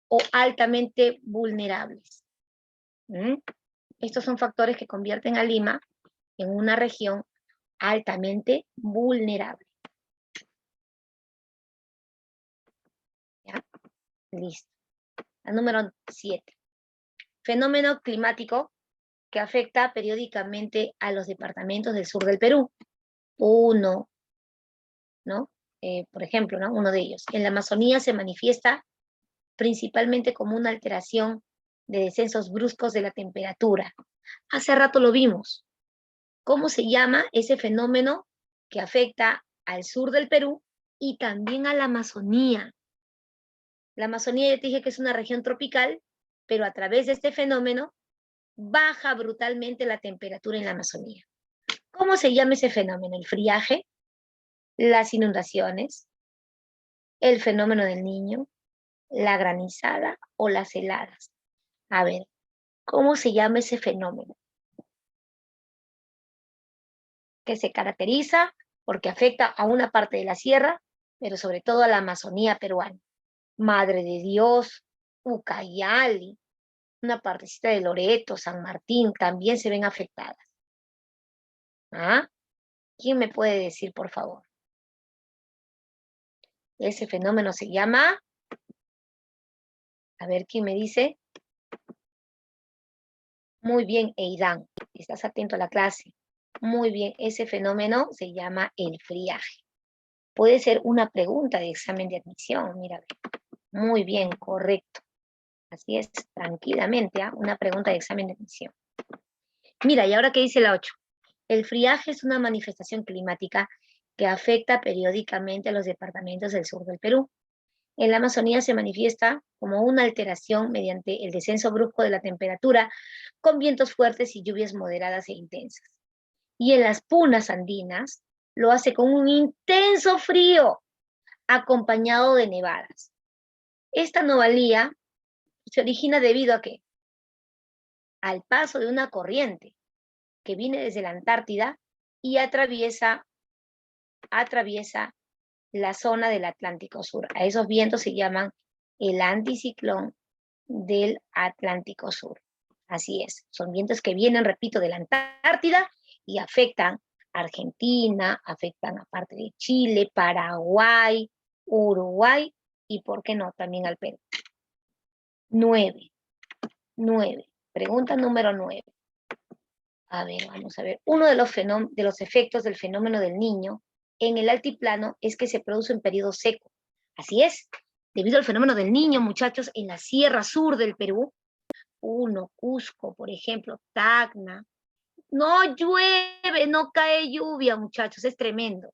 o altamente vulnerables? Estos son factores que convierten a Lima en una región altamente vulnerable. ¿Ya? Listo. La número 7. Fenómeno climático que afecta periódicamente a los departamentos del sur del Perú. Uno, ¿no? Por ejemplo, ¿no? Uno de ellos. En la Amazonía se manifiesta principalmente como una alteración de descensos bruscos de la temperatura. Hace rato lo vimos. ¿Cómo se llama ese fenómeno que afecta al sur del Perú y también a la Amazonía? La Amazonía ya te dije que es una región tropical, pero a través de este fenómeno baja brutalmente la temperatura en la Amazonía. ¿Cómo se llama ese fenómeno? El friaje, las inundaciones, el fenómeno del Niño, la granizada o las heladas. A ver, ¿cómo se llama ese fenómeno? Que se caracteriza porque afecta a una parte de la sierra, pero sobre todo a la Amazonía peruana. Madre de Dios, Ucayali, una partecita de Loreto, San Martín, también se ven afectadas. ¿Ah? ¿Quién me puede decir, por favor? Ese fenómeno se llama... A ver, ¿quién me dice? Muy bien, Eidan, estás atento a la clase. Muy bien, ese fenómeno se llama el friaje. Puede ser una pregunta de examen de admisión, mira. Muy bien, correcto. Así es, tranquilamente, ¿eh? Una pregunta de examen de admisión. Mira, ¿y ahora qué dice la 8? El friaje es una manifestación climática que afecta periódicamente a los departamentos del sur del Perú. En la Amazonía se manifiesta como una alteración mediante el descenso brusco de la temperatura, con vientos fuertes y lluvias moderadas e intensas. Y en las punas andinas lo hace con un intenso frío, acompañado de nevadas. Esta anomalía se origina debido a ¿qué? Al paso de una corriente que viene desde la Antártida y atraviesa la zona del Atlántico Sur. A esos vientos se llaman el anticiclón del Atlántico Sur. Así es, son vientos que vienen, repito, de la Antártida y afectan a Argentina, afectan a parte de Chile, Paraguay, Uruguay y, ¿por qué no?, también al Perú. 9. Pregunta número 9. A ver, vamos a ver. Uno de los efectos del fenómeno del Niño en el altiplano es que se produce en periodo seco. Así es, debido al fenómeno del Niño, muchachos, en la sierra sur del Perú, Cusco, por ejemplo, Tacna, no llueve, no cae lluvia, muchachos, es tremendo.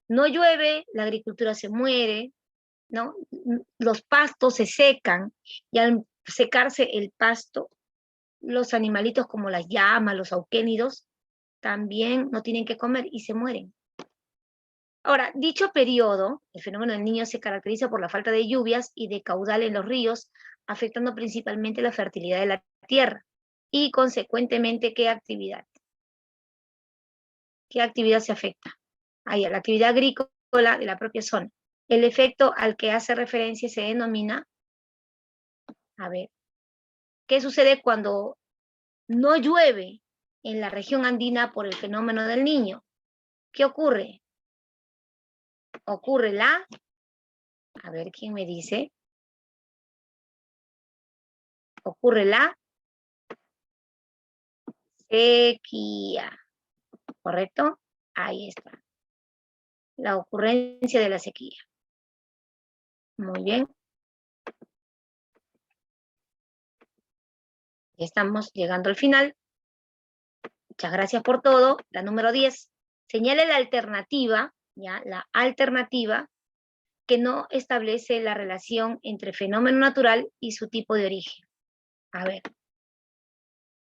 No llueve, la agricultura se muere, ¿no? Los pastos se secan y al secarse el pasto, los animalitos como las llamas, los auquénidos, también no tienen que comer y se mueren. Ahora, dicho periodo, el fenómeno del Niño se caracteriza por la falta de lluvias y de caudal en los ríos, afectando principalmente la fertilidad de la tierra y consecuentemente, ¿qué actividad? ¿Qué actividad se afecta? Ahí, la actividad agrícola de la propia zona. El efecto al que hace referencia se denomina, a ver, ¿qué sucede cuando no llueve en la región andina por el fenómeno del Niño? ¿Qué ocurre? Ocurre a ver, ¿quién me dice? Ocurre la sequía, ¿correcto? Ahí está. La ocurrencia de la sequía. Muy bien. Ya estamos llegando al final. Muchas gracias por todo. La número 10. Señale la alternativa, ¿ya? La alternativa que no establece la relación entre fenómeno natural y su tipo de origen. A ver.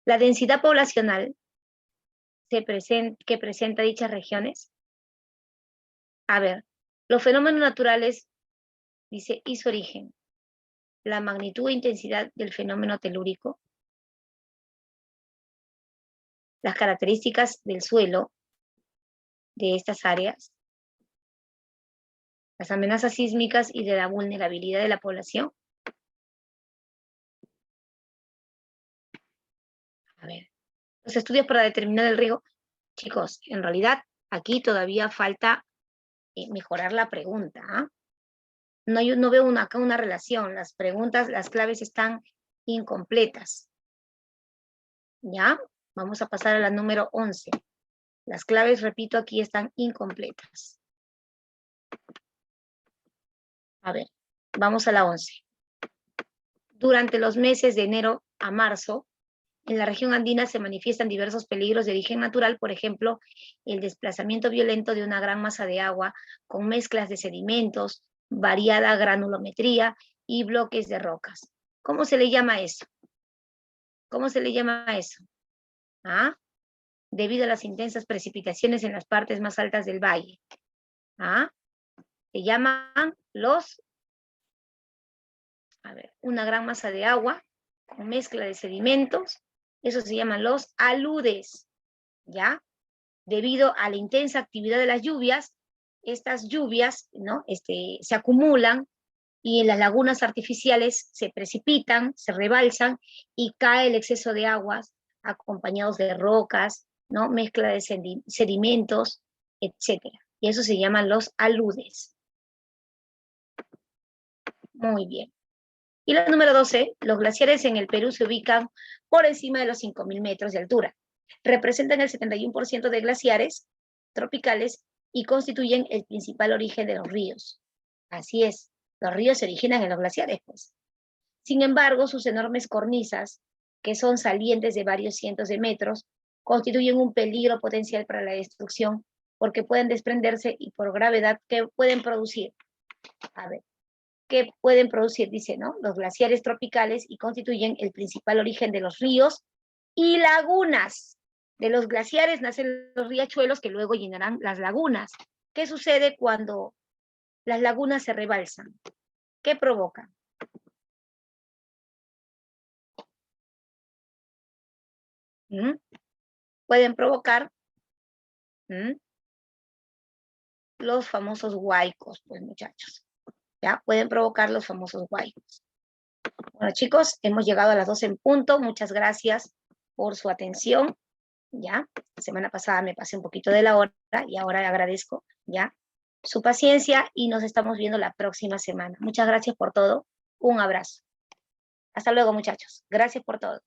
La densidad poblacional que presenta dichas regiones. A ver, los fenómenos naturales, dice, y su origen. La magnitud e intensidad del fenómeno telúrico. Las características del suelo de estas áreas. Las amenazas sísmicas y de la vulnerabilidad de la población. A ver, los estudios para determinar el riesgo. Chicos, en realidad aquí todavía falta mejorar la pregunta. ¿Ah? No veo acá una relación. Las preguntas, las claves están incompletas. ¿Ya? Vamos a pasar a la número 11. Las claves, repito, aquí están incompletas. A ver, vamos a la 11. Durante los meses de enero a marzo, en la región andina se manifiestan diversos peligros de origen natural, por ejemplo, el desplazamiento violento de una gran masa de agua con mezclas de sedimentos, variada granulometría y bloques de rocas. ¿Cómo se le llama eso? ¿Cómo se le llama eso? ¿Ah? Debido a las intensas precipitaciones en las partes más altas del valle. ¿Ah? Se llaman una gran masa de agua con mezcla de sedimentos. Eso se llaman los aludes, ¿ya? Debido a la intensa actividad de las lluvias, estas lluvias, ¿no? Se acumulan y en las lagunas artificiales se precipitan, se rebalsan y cae el exceso de aguas acompañados de rocas, ¿no? Mezcla de sedimentos, etc. Y eso se llaman los aludes. Muy bien. Y la número 12, los glaciares en el Perú se ubican por encima de los 5.000 metros de altura. Representan el 71% de glaciares tropicales y constituyen el principal origen de los ríos. Así es, los ríos se originan en los glaciares, pues. Sin embargo, sus enormes cornisas, que son salientes de varios cientos de metros, constituyen un peligro potencial para la destrucción porque pueden desprenderse y por gravedad que pueden producir. A ver. Que pueden producir, dice, ¿no? Los glaciares tropicales y constituyen el principal origen de los ríos y lagunas. De los glaciares nacen los riachuelos que luego llenarán las lagunas. ¿Qué sucede cuando las lagunas se rebalsan? ¿Qué provocan? Pueden provocar los famosos huaicos, pues muchachos. ¿Ya? Pueden provocar los famosos huaicos. Bueno, chicos, hemos llegado a las 12 en punto. Muchas gracias por su atención. ¿Ya? La semana pasada me pasé un poquito de la hora y ahora agradezco, ¿ya? Su paciencia y nos estamos viendo la próxima semana. Muchas gracias por todo. Un abrazo. Hasta luego, muchachos. Gracias por todo.